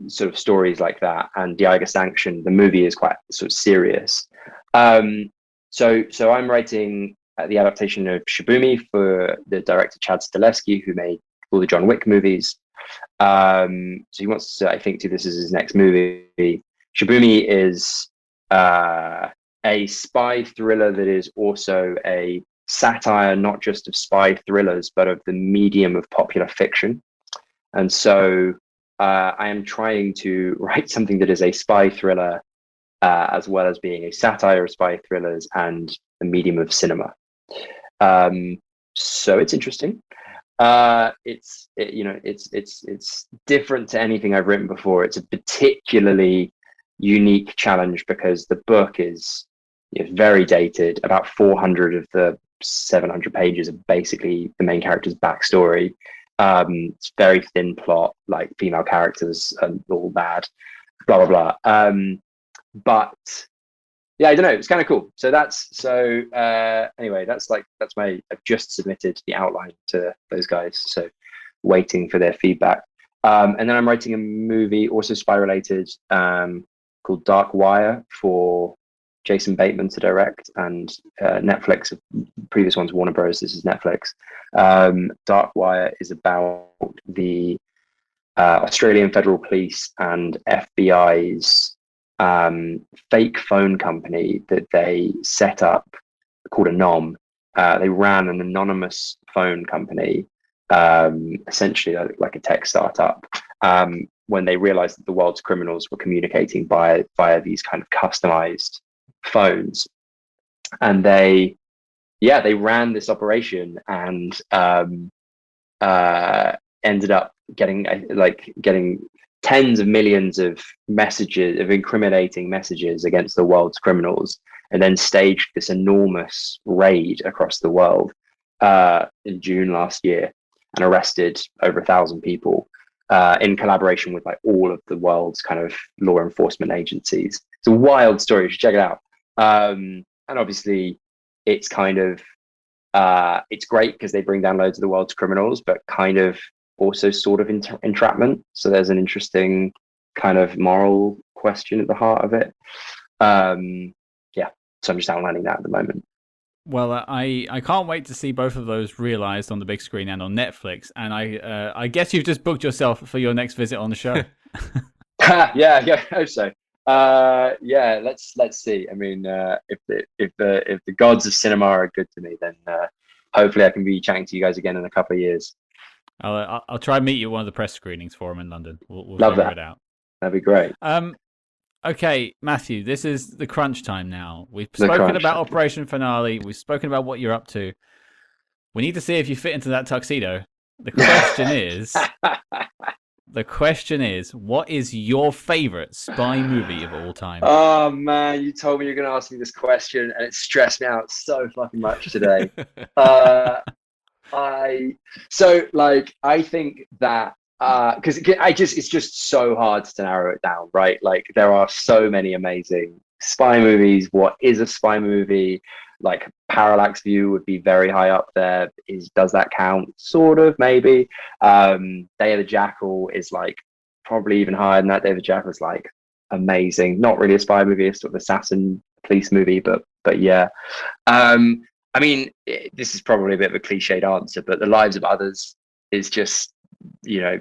sort of stories like that, and The Eiger Sanction, the movie, is quite sort of serious. So I'm writing the adaptation of Shibumi for the director Chad Stahelski, who made all the John Wick movies. So he wants to, I think, do this as his next movie. Shibumi is a spy thriller that is also a satire, not just of spy thrillers, but of the medium of popular fiction. And so I am trying to write something that is a spy thriller, as well as being a satire of spy thrillers and the medium of cinema. So it's interesting. It's different to anything I've written before. It's a particularly unique challenge because the book is very dated. About 400 of the 700 pages are basically the main character's backstory. It's very thin plot, like female characters and all bad, blah blah blah. But yeah, I don't know. It's kind of cool. So anyway, I've just submitted the outline to those guys. So waiting for their feedback. And then I'm writing a movie, also spy related, called Dark Wire for Jason Bateman to direct, and Netflix. Previous one's Warner Bros. This is Netflix. Dark Wire is about the Australian Federal Police and FBI's fake phone company that they set up called Anom. They ran an anonymous phone company, essentially like a tech startup, when they realized that the world's criminals were communicating via these kind of customized phones. And they ran this operation and ended up getting tens of millions of messages, of incriminating messages against the world's criminals, and then staged this enormous raid across the world in June last year and arrested over 1,000 people in collaboration with like all of the world's kind of law enforcement agencies. It's a wild story. You should check it out. And obviously it's kind of it's great because they bring down loads of the world's criminals, but kind of also sort of entrapment. So there's an interesting kind of moral question at the heart of it. So I'm just outlining that at the moment. Well, I can't wait to see both of those realized on the big screen and on Netflix. And I guess you've just booked yourself for your next visit on the show. Yeah, I hope so. Let's see. I mean, if the gods of cinema are good to me, then hopefully I can be chatting to you guys again in a couple of years. I'll try and meet you at one of the press screenings for him in London. We'll Love figure that. it out. That'd be great. Okay, Matthew, this is the crunch time now. We've spoken about Operation Finale. We've spoken about what you're up to. We need to see if you fit into that tuxedo. The question is, what is your favorite spy movie of all time? Oh man, you told me you're going to ask me this question, and it stressed me out so fucking much today. I think that because it's just so hard to narrow it down, right? Like there are so many amazing spy movies, what is a spy movie? Like Parallax View would be very high up there. Does that count? Sort of, maybe. Day of the Jackal is like probably even higher than that. Day of the Jackal is like amazing. Not really a spy movie, it's sort of assassin police movie, but yeah. I mean, this is probably a bit of a cliched answer, but The Lives of Others is just, you know,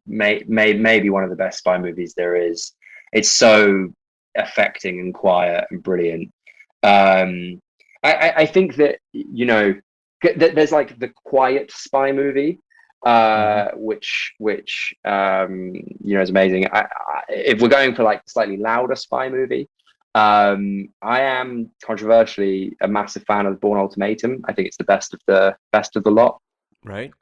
maybe one of the best spy movies there is. It's so affecting and quiet and brilliant. I think that, you know, there's like the quiet spy movie, which you know, is amazing. If we're going for like slightly louder spy movie, I am controversially a massive fan of Bourne Ultimatum. I think it's the best of the lot. Right.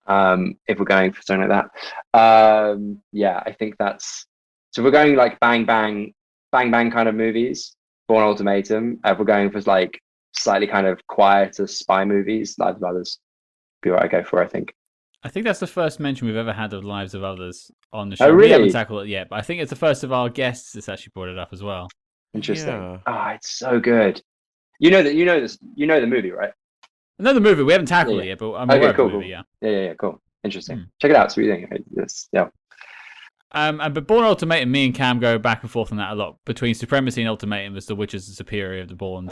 If we're going for something like that, yeah, I think that's. So if we're going like bang bang kind of movies, Bourne Ultimatum. If we're going for like slightly kind of quieter spy movies, Lives of Others be what I go for, I think. I think that's the first mention we've ever had of Lives of Others on the show. Oh, really? We haven't tackled it yet, but I think it's the first of our guests that's actually brought it up as well. Interesting. Yeah. It's so good. You know the movie, right? Another movie we haven't tackled it yet, but I'm aware of the movie. Yeah, cool. Interesting. Check it out. See what you think. Yeah. But Bourne Ultimatum, me and Cam go back and forth on that a lot. Between Supremacy and Ultimatum as to which is the superior of the Bournes.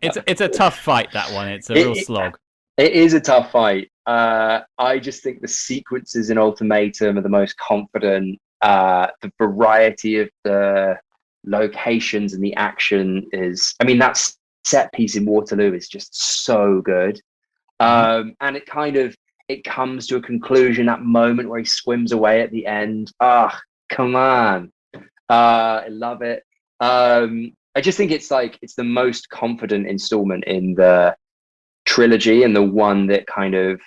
It's a tough fight, that one. It's a real slog. It is a tough fight. I just think the sequences in Ultimatum are the most confident. The variety of the locations and the action is, I mean, that set piece in Waterloo is just so good. And it comes to a conclusion, that moment where he swims away at the end. Come on. I love it. I just think it's the most confident installment in the trilogy, and the one that kind of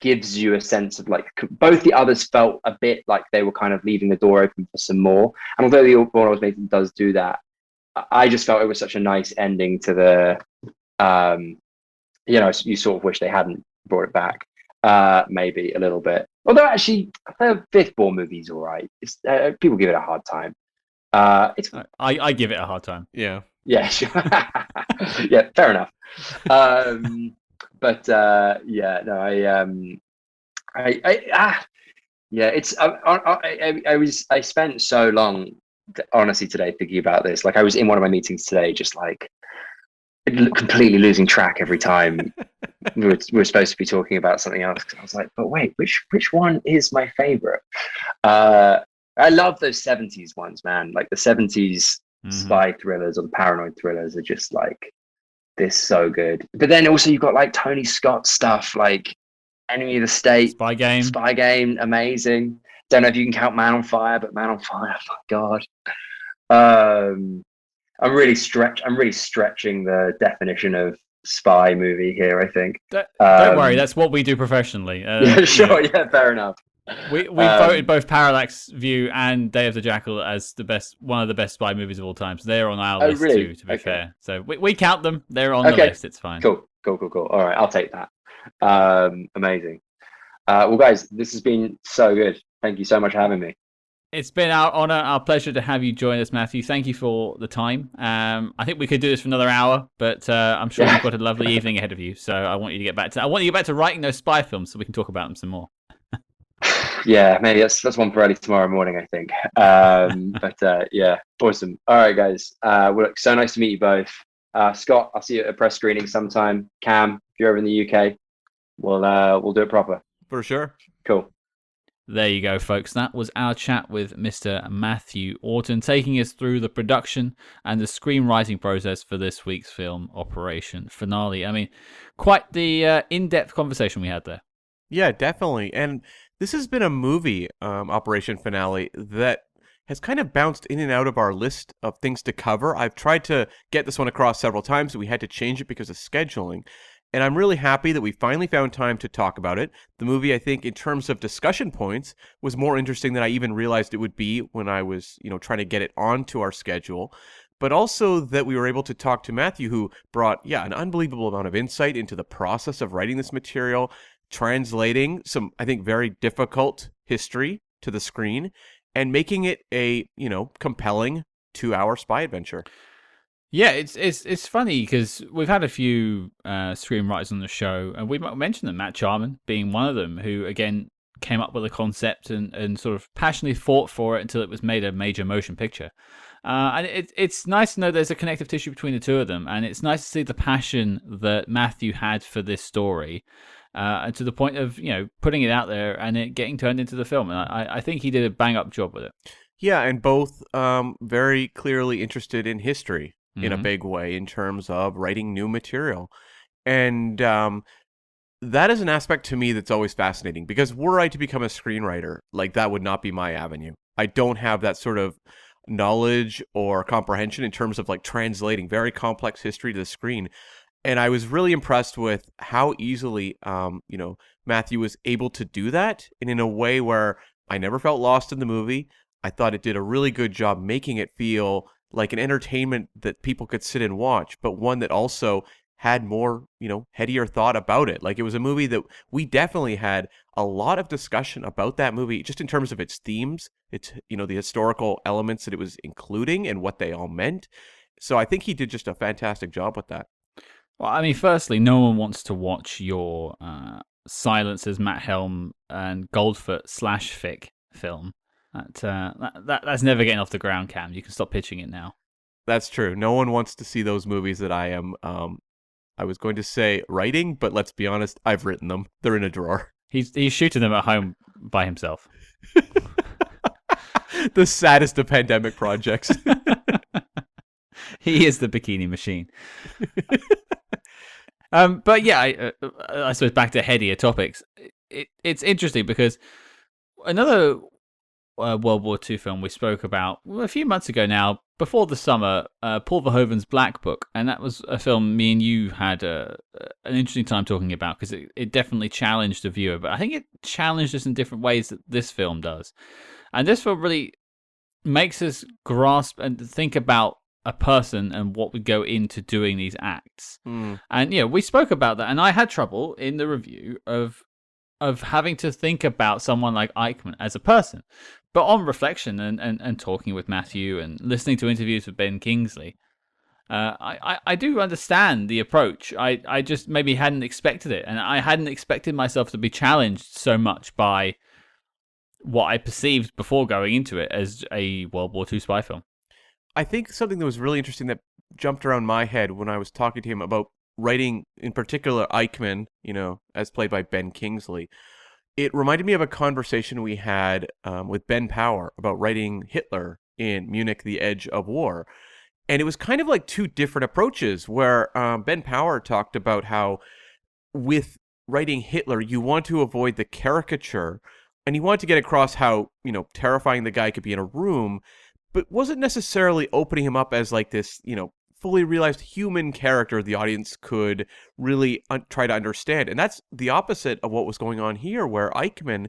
gives you a sense of like, both the others felt a bit like they were kind of leaving the door open for some more. And although the Bourne Ultimatum does do that, I just felt it was such a nice ending to the, you know, you sort of wish they hadn't brought it back, maybe a little bit. Although actually, the fifth Bourne movie's all right. People give it a hard time. I give it a hard time. Yeah. Yeah, sure. Yeah, fair enough. But yeah, no, yeah, it's I spent so long, honestly, today thinking about this. Like, I was in one of my meetings today, just like completely losing track every time we were supposed to be talking about something else. I was like, but wait, which one is my favorite? I love those 70s ones, man. Like the 70s spy thrillers or the paranoid thrillers are just like, they're so good. But then also you've got like Tony Scott stuff, like Enemy of the State, Spy Game, amazing. Don't know if you can count Man on Fire, but Man on Fire, my God. I'm really stretching the definition of spy movie here, I think. Don't worry, that's what we do professionally. Yeah, sure, yeah, fair enough. We voted both Parallax View and Day of the Jackal as one of the best spy movies of all time. So they're on our list really? too, to be fair. So we count them. They're on the list. It's fine. Cool. All right, I'll take that. Amazing. Well, guys, this has been so good. Thank you so much for having me. It's been our honor, our pleasure to have you join us, Matthew. Thank you for the time. I think we could do this for another hour, but I'm sure you've got a lovely evening ahead of you. So I want you to get back to writing those spy films so we can talk about them some more. Yeah, maybe that's one for early tomorrow morning, I think. But yeah, awesome. All right, guys. Well, so nice to meet you both. Scott, I'll see you at a press screening sometime. Cam, if you're over in the UK, we'll do it proper. For sure. Cool. There you go, folks. That was our chat with Mr. Matthew Orton, taking us through the production and the screenwriting process for this week's film, Operation Finale. I mean, quite the in-depth conversation we had there. Yeah, definitely. And this has been a movie, Operation Finale, that has kind of bounced in and out of our list of things to cover. I've tried to get this one across several times, but we had to change it because of scheduling. And I'm really happy that we finally found time to talk about it. The movie, I think, in terms of discussion points, was more interesting than I even realized it would be when I was, trying to get it onto our schedule. But also that we were able to talk to Matthew, who brought, an unbelievable amount of insight into the process of writing this material, translating some, I think, very difficult history to the screen, and making it a, compelling 2-hour spy adventure. Yeah, it's funny because we've had a few screenwriters on the show, and we mentioned them, Matt Charman being one of them, who again came up with a concept and sort of passionately fought for it until it was made a major motion picture. And it's nice to know there's a connective tissue between the two of them, and it's nice to see the passion that Matthew had for this story, and to the point of putting it out there and it getting turned into the film. And I think he did a bang up job with it. Yeah, and both very clearly interested in history in a big way in terms of writing new material. And that is an aspect to me that's always fascinating, because were I to become a screenwriter, like, that would not be my avenue. I don't have that sort of knowledge or comprehension in terms of like translating very complex history to the screen. And I was really impressed with how easily, Matthew was able to do that, and in a way where I never felt lost in the movie. I thought it did a really good job making it feel like an entertainment that people could sit and watch, but one that also had more, headier thought about it. Like, it was a movie that we definitely had a lot of discussion about that movie, just in terms of its themes, its, the historical elements that it was including and what they all meant. So I think he did just a fantastic job with that. Well, I mean, firstly, no one wants to watch your Silences, Matt Helm, and Goldfoot /Fic film. That's never getting off the ground, Cam. You can stop pitching it now. That's true. No one wants to see those movies that I am, I was going to say writing, but let's be honest, I've written them. They're in a drawer. He's shooting them at home by himself. The saddest of pandemic projects. He is the bikini machine. But yeah, I suppose back to headier topics. It's interesting because another World War II film we spoke about a few months ago now, before the summer, Paul Verhoeven's Black Book, and that was a film me and you had an interesting time talking about, because it definitely challenged the viewer, but I think it challenged us in different ways that this film does. And this film really makes us grasp and think about a person and what would go into doing these acts. And we spoke about that, and I had trouble in the review of having to think about someone like Eichmann as a person. But on reflection and talking with Matthew and listening to interviews with Ben Kingsley, I do understand the approach. I just maybe hadn't expected it, and I hadn't expected myself to be challenged so much by what I perceived before going into it as a World War II spy film. I think something that was really interesting that jumped around my head when I was talking to him about writing, in particular, Eichmann, as played by Ben Kingsley, it reminded me of a conversation we had with Ben Power about writing Hitler in Munich, The Edge of War. And it was kind of like two different approaches, where Ben Power talked about how with writing Hitler, you want to avoid the caricature, and you want to get across how, terrifying the guy could be in a room, but wasn't necessarily opening him up as like this, fully realized human character the audience could really try to understand. And that's the opposite of what was going on here, where Eichmann,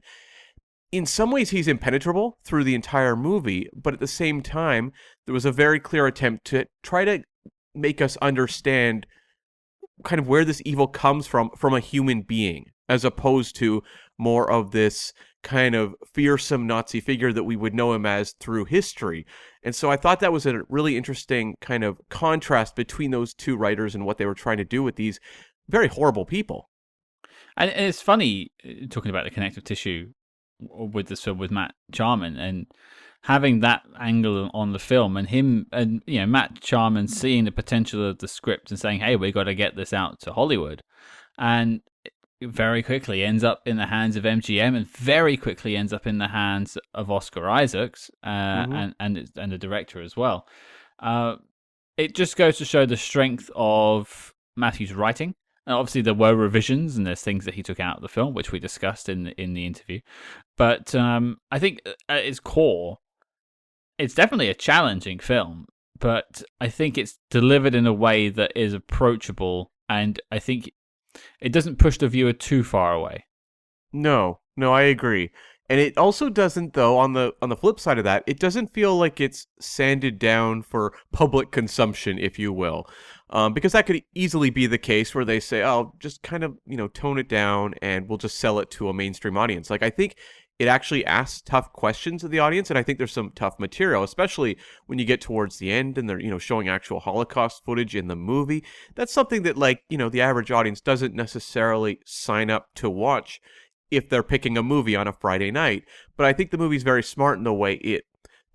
in some ways, he's impenetrable through the entire movie, but at the same time, there was a very clear attempt to try to make us understand kind of where this evil comes from a human being, as opposed to more of this kind of fearsome Nazi figure that we would know him as through history. And so I thought that was a really interesting kind of contrast between those two writers and what they were trying to do with these very horrible people. And it's funny, talking about the connective tissue with this film with Matt Charman, and having that angle on the film, and him and Matt Charman seeing the potential of the script and saying, hey, we got to get this out to Hollywood. And very quickly ends up in the hands of MGM, and very quickly ends up in the hands of Oscar Isaacs and the director as well. It just goes to show the strength of Matthew's writing. And obviously, there were revisions, and there's things that he took out of the film, which we discussed in the interview. But I think at its core, it's definitely a challenging film, but I think it's delivered in a way that is approachable, and I think it doesn't push the viewer too far away. No, I agree. And it also doesn't, though, on the flip side of that, it doesn't feel like it's sanded down for public consumption, if you will. Because that could easily be the case where they say, oh, just kind of, tone it down and we'll just sell it to a mainstream audience. Like, I think it actually asks tough questions of the audience, and I think there's some tough material, especially when you get towards the end and they're, showing actual Holocaust footage in the movie. That's something that, like, the average audience doesn't necessarily sign up to watch if they're picking a movie on a Friday night. But I think the movie's very smart in the way it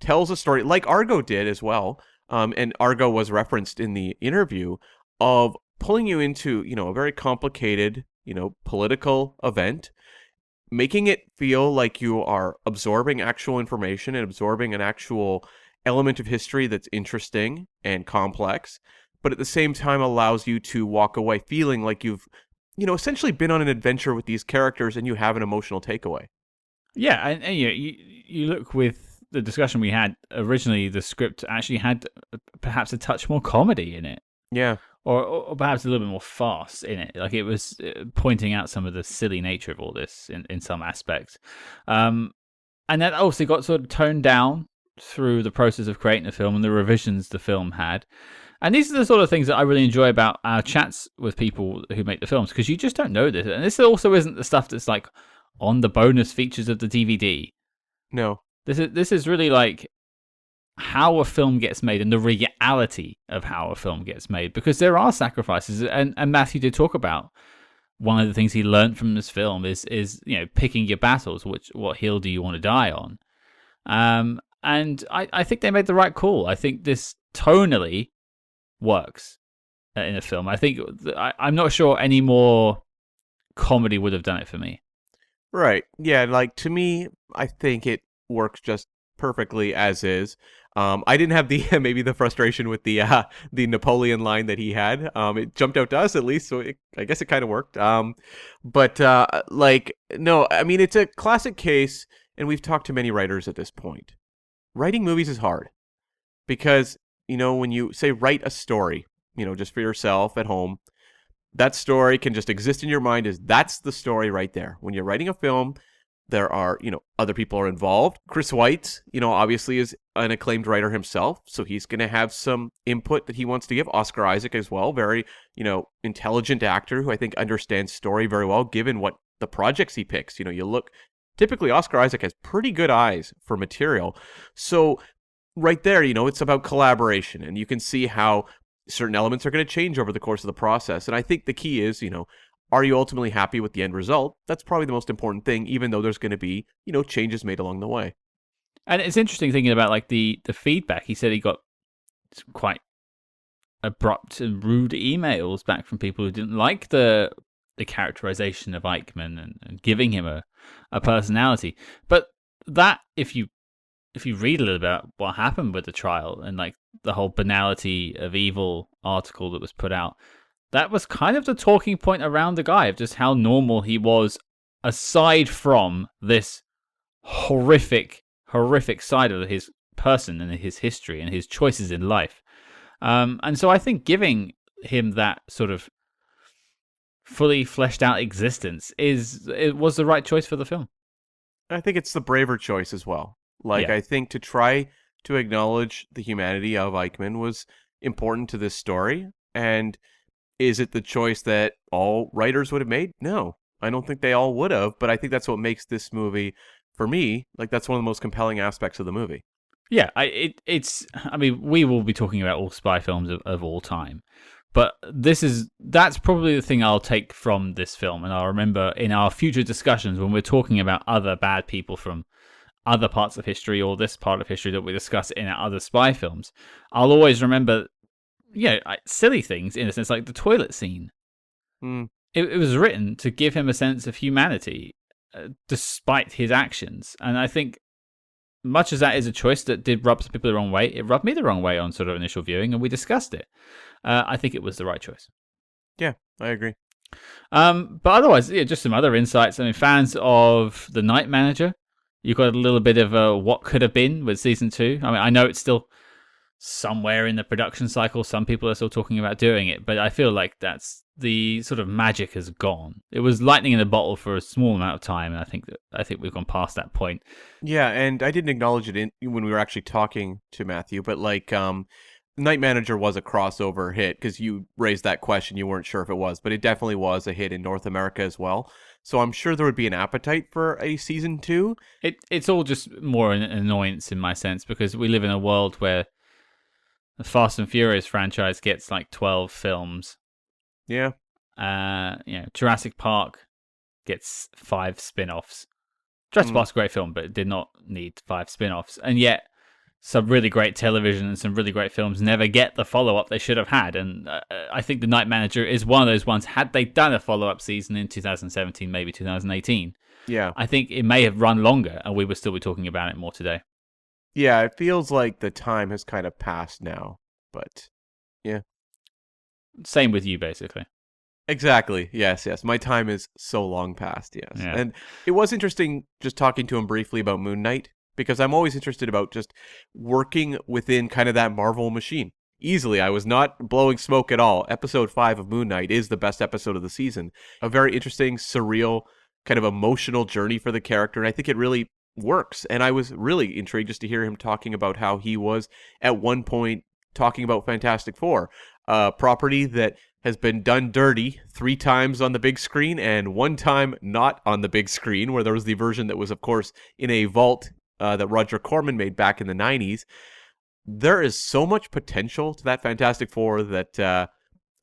tells a story, like Argo did as well. And Argo was referenced in the interview, of pulling you into, a very complicated, political event, making it feel like you are absorbing actual information and absorbing an actual element of history that's interesting and complex, but at the same time allows you to walk away feeling like you've, essentially been on an adventure with these characters and you have an emotional takeaway. Yeah, and you look with the discussion we had originally, the script actually had perhaps a touch more comedy in it. Yeah. Or perhaps a little bit more farce in it. Like, it was pointing out some of the silly nature of all this in some aspects. And that obviously got sort of toned down through the process of creating the film and the revisions the film had. And these are the sort of things that I really enjoy about our chats with people who make the films, because you just don't know this. And this also isn't the stuff that's like on the bonus features of the DVD. No. This is really like how a film gets made and the reality of how a film gets made, because there are sacrifices, and Matthew did talk about one of the things he learned from this film is picking your battles, what hill do you want to die on. And I think they made the right call. I think this tonally works in a film. I think I'm not sure any more comedy would have done it for me. Right. Yeah, like, to me, I think it works just perfectly as is. I didn't have the maybe the frustration with the Napoleon line that he had. It jumped out to us at least, so I guess it kind of worked. But no, I mean, it's a classic case, and we've talked to many writers at this point. Writing movies is hard because, when you say write a story, just for yourself at home, that story can just exist in your mind as that's the story right there. When you're writing a film, there are, other people are involved. Chris Weitz, obviously is an acclaimed writer himself, so he's going to have some input that he wants to give. Oscar Isaac as well, very, intelligent actor who I think understands story very well, given what the projects he picks. You look, typically Oscar Isaac has pretty good eyes for material. So right there, it's about collaboration, and you can see how certain elements are going to change over the course of the process. And I think the key is, are you ultimately happy with the end result? That's probably the most important thing, even though there's going to be, changes made along the way. And it's interesting thinking about like the feedback. He said he got some quite abrupt and rude emails back from people who didn't like the characterization of Eichmann and giving him a personality. But that, if you read a little about what happened with the trial and like the whole banality of evil article that was put out, that was kind of the talking point around the guy, of just how normal he was, aside from this horrific side of his person and his history and his choices in life. And so I think giving him that sort of fully fleshed out existence was the right choice for the film. I think it's the braver choice as well. Like, Yeah. I think to try to acknowledge the humanity of Eichmann was important to this story. And is it the choice that all writers would have made? No, I don't think they all would have, but I think that's what makes this movie, for me, like, that's one of the most compelling aspects of the movie. Yeah, I mean, we will be talking about all spy films of all time, but that's probably the thing I'll take from this film, and I'll remember in our future discussions when we're talking about other bad people from other parts of history or this part of history that we discuss in our other spy films. I'll always remember, silly things in a sense, like the toilet scene. It was written to give him a sense of humanity, despite his actions, and I think, much as that is a choice that did rub some people the wrong way, it rubbed me the wrong way on sort of initial viewing, and we discussed it. I think it was the right choice. Yeah, I agree. But otherwise, just some other insights. I mean, fans of The Night Manager, you got a little bit of a what could have been with season 2. I mean, I know it's still somewhere in the production cycle. Some people are still talking about doing it, but I feel like that's the sort of magic has gone. It was lightning in a bottle for a small amount of time, and I think we've gone past that point. Yeah, and I didn't acknowledge it when we were actually talking to Matthew, but like Night Manager was a crossover hit because you raised that question. You weren't sure if it was, but it definitely was a hit in North America as well. So I'm sure there would be an appetite for a season 2. It's all just more an annoyance in my sense, because we live in a world where the Fast and Furious franchise gets like 12 films. Yeah. Jurassic Park gets 5 spin-offs. Jurassic Park's a great film, but it did not need 5 spin-offs. And yet, some really great television and some really great films never get the follow-up they should have had. And I think The Night Manager is one of those ones. Had they done a follow-up season in 2017, maybe 2018, Yeah. I think it may have run longer, and we would still be talking about it more today. Yeah, it feels like the time has kind of passed now, but yeah. Same with you, basically. Exactly. Yes. My time is so long past. Yes. Yeah. And it was interesting just talking to him briefly about Moon Knight, because I'm always interested about just working within kind of that Marvel machine. Easily, I was not blowing smoke at all. Episode 5 of Moon Knight is the best episode of the season. A very interesting, surreal, kind of emotional journey for the character, and I think it really works. And I was really intrigued just to hear him talking about how he was at one point talking about Fantastic Four, a property that has been done dirty 3 times on the big screen and 1 time not on the big screen, where there was the version that was, of course, in a vault that Roger Corman made back in the 90s. There is so much potential to that Fantastic Four that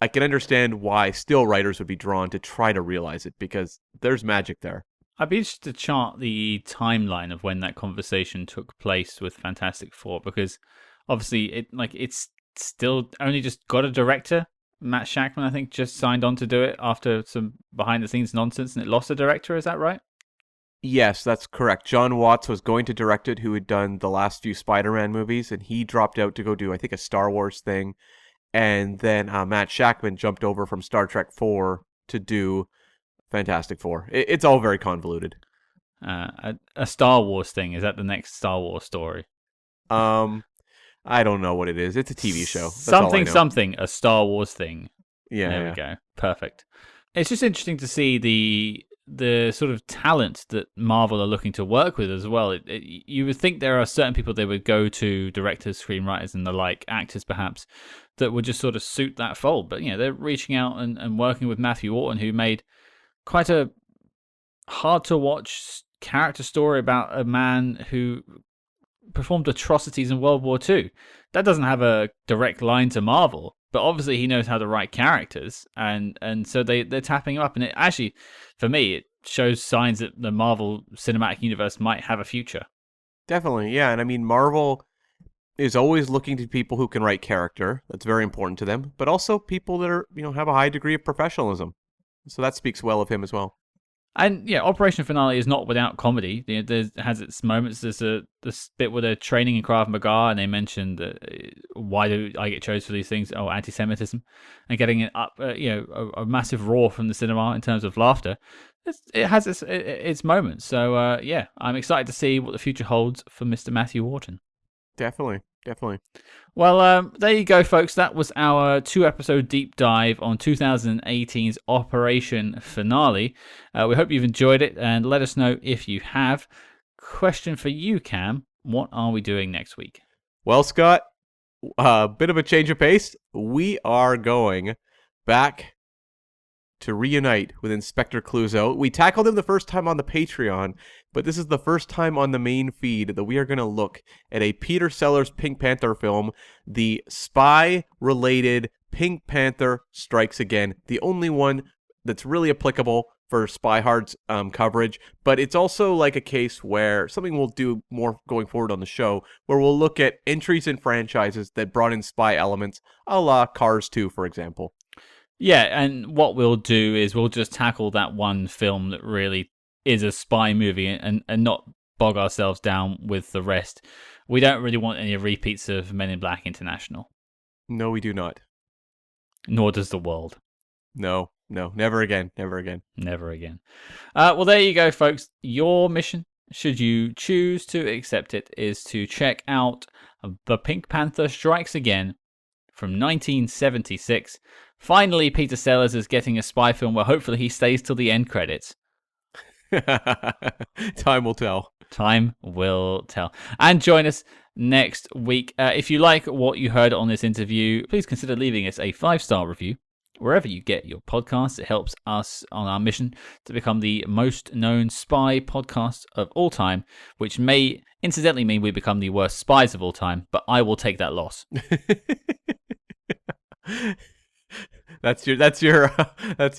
I can understand why still writers would be drawn to try to realize it, because there's magic there. I'd be interested to chart the timeline of when that conversation took place with Fantastic Four, because obviously it's still only just got a director. Matt Shackman, I think, just signed on to do it after some behind-the-scenes nonsense, and it lost a director. Is that right? Yes, that's correct. John Watts was going to direct it, who had done the last few Spider-Man movies, and he dropped out to go do, I think, a Star Wars thing. And then Matt Shackman jumped over from Star Trek 4 to do Fantastic Four. It's all very convoluted. A Star Wars thing. Is that the next Star Wars story? I don't know what it is. It's a TV show. That's all I know. Something, a Star Wars thing. Yeah. There we go. Perfect. It's just interesting to see the sort of talent that Marvel are looking to work with as well. You would think there are certain people they would go to, directors, screenwriters, and the like, actors perhaps, that would just sort of suit that fold. But, they're reaching out and working with Matthew Orton, who made quite a hard-to-watch character story about a man who performed atrocities in World War II. That doesn't have a direct line to Marvel, but obviously he knows how to write characters, and so they're tapping him up. And it actually, for me, it shows signs that the Marvel Cinematic Universe might have a future. Definitely, yeah. And I mean, Marvel is always looking to people who can write character. That's very important to them, but also people that are, have a high degree of professionalism. So that speaks well of him as well. And Operation Finale is not without comedy. It has its moments. There's this bit where they're training in Krav Maga, and they mentioned why do I get chosen for these things? Oh, anti-Semitism, and getting it up, a massive roar from the cinema in terms of laughter. It has its moments. So I'm excited to see what the future holds for Mr. Matthew Orton. Definitely. Well, there you go, folks. That was our 2-episode deep dive on 2018's Operation Finale. We hope you've enjoyed it, and let us know if you have. Question for you, Cam. What are we doing next week? Well, Scott, a bit of a change of pace. We are going back to reunite with Inspector Clouseau. We tackled him the first time on the Patreon, but this is the first time on the main feed that we are going to look at a Peter Sellers Pink Panther film, the spy-related Pink Panther Strikes Again, the only one that's really applicable for Spy Hard's coverage, but it's also like a case where something we'll do more going forward on the show, where we'll look at entries in franchises that brought in spy elements, a la Cars 2, for example. Yeah, and what we'll do is we'll just tackle that one film that really is a spy movie and not bog ourselves down with the rest. We don't really want any repeats of Men in Black International. No, we do not. Nor does the world. No, never again. Never again. Well, there you go, folks. Your mission, should you choose to accept it, is to check out The Pink Panther Strikes Again from 1976. Finally, Peter Sellers is getting a spy film where hopefully he stays till the end credits. Time will tell. Time will tell. And join us next week. If you like what you heard on this interview, please consider leaving us a 5-star review wherever you get your podcasts. It helps us on our mission to become the most known spy podcast of all time, which may incidentally mean we become the worst spies of all time, but I will take that loss. That's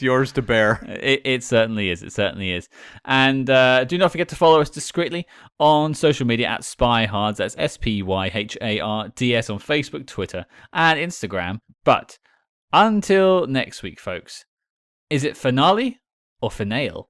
yours to bear. It certainly is. It certainly is. And do not forget to follow us discreetly on social media at SpyHards. That's SpyHards on Facebook, Twitter, and Instagram. But until next week, folks, is it finale or finale?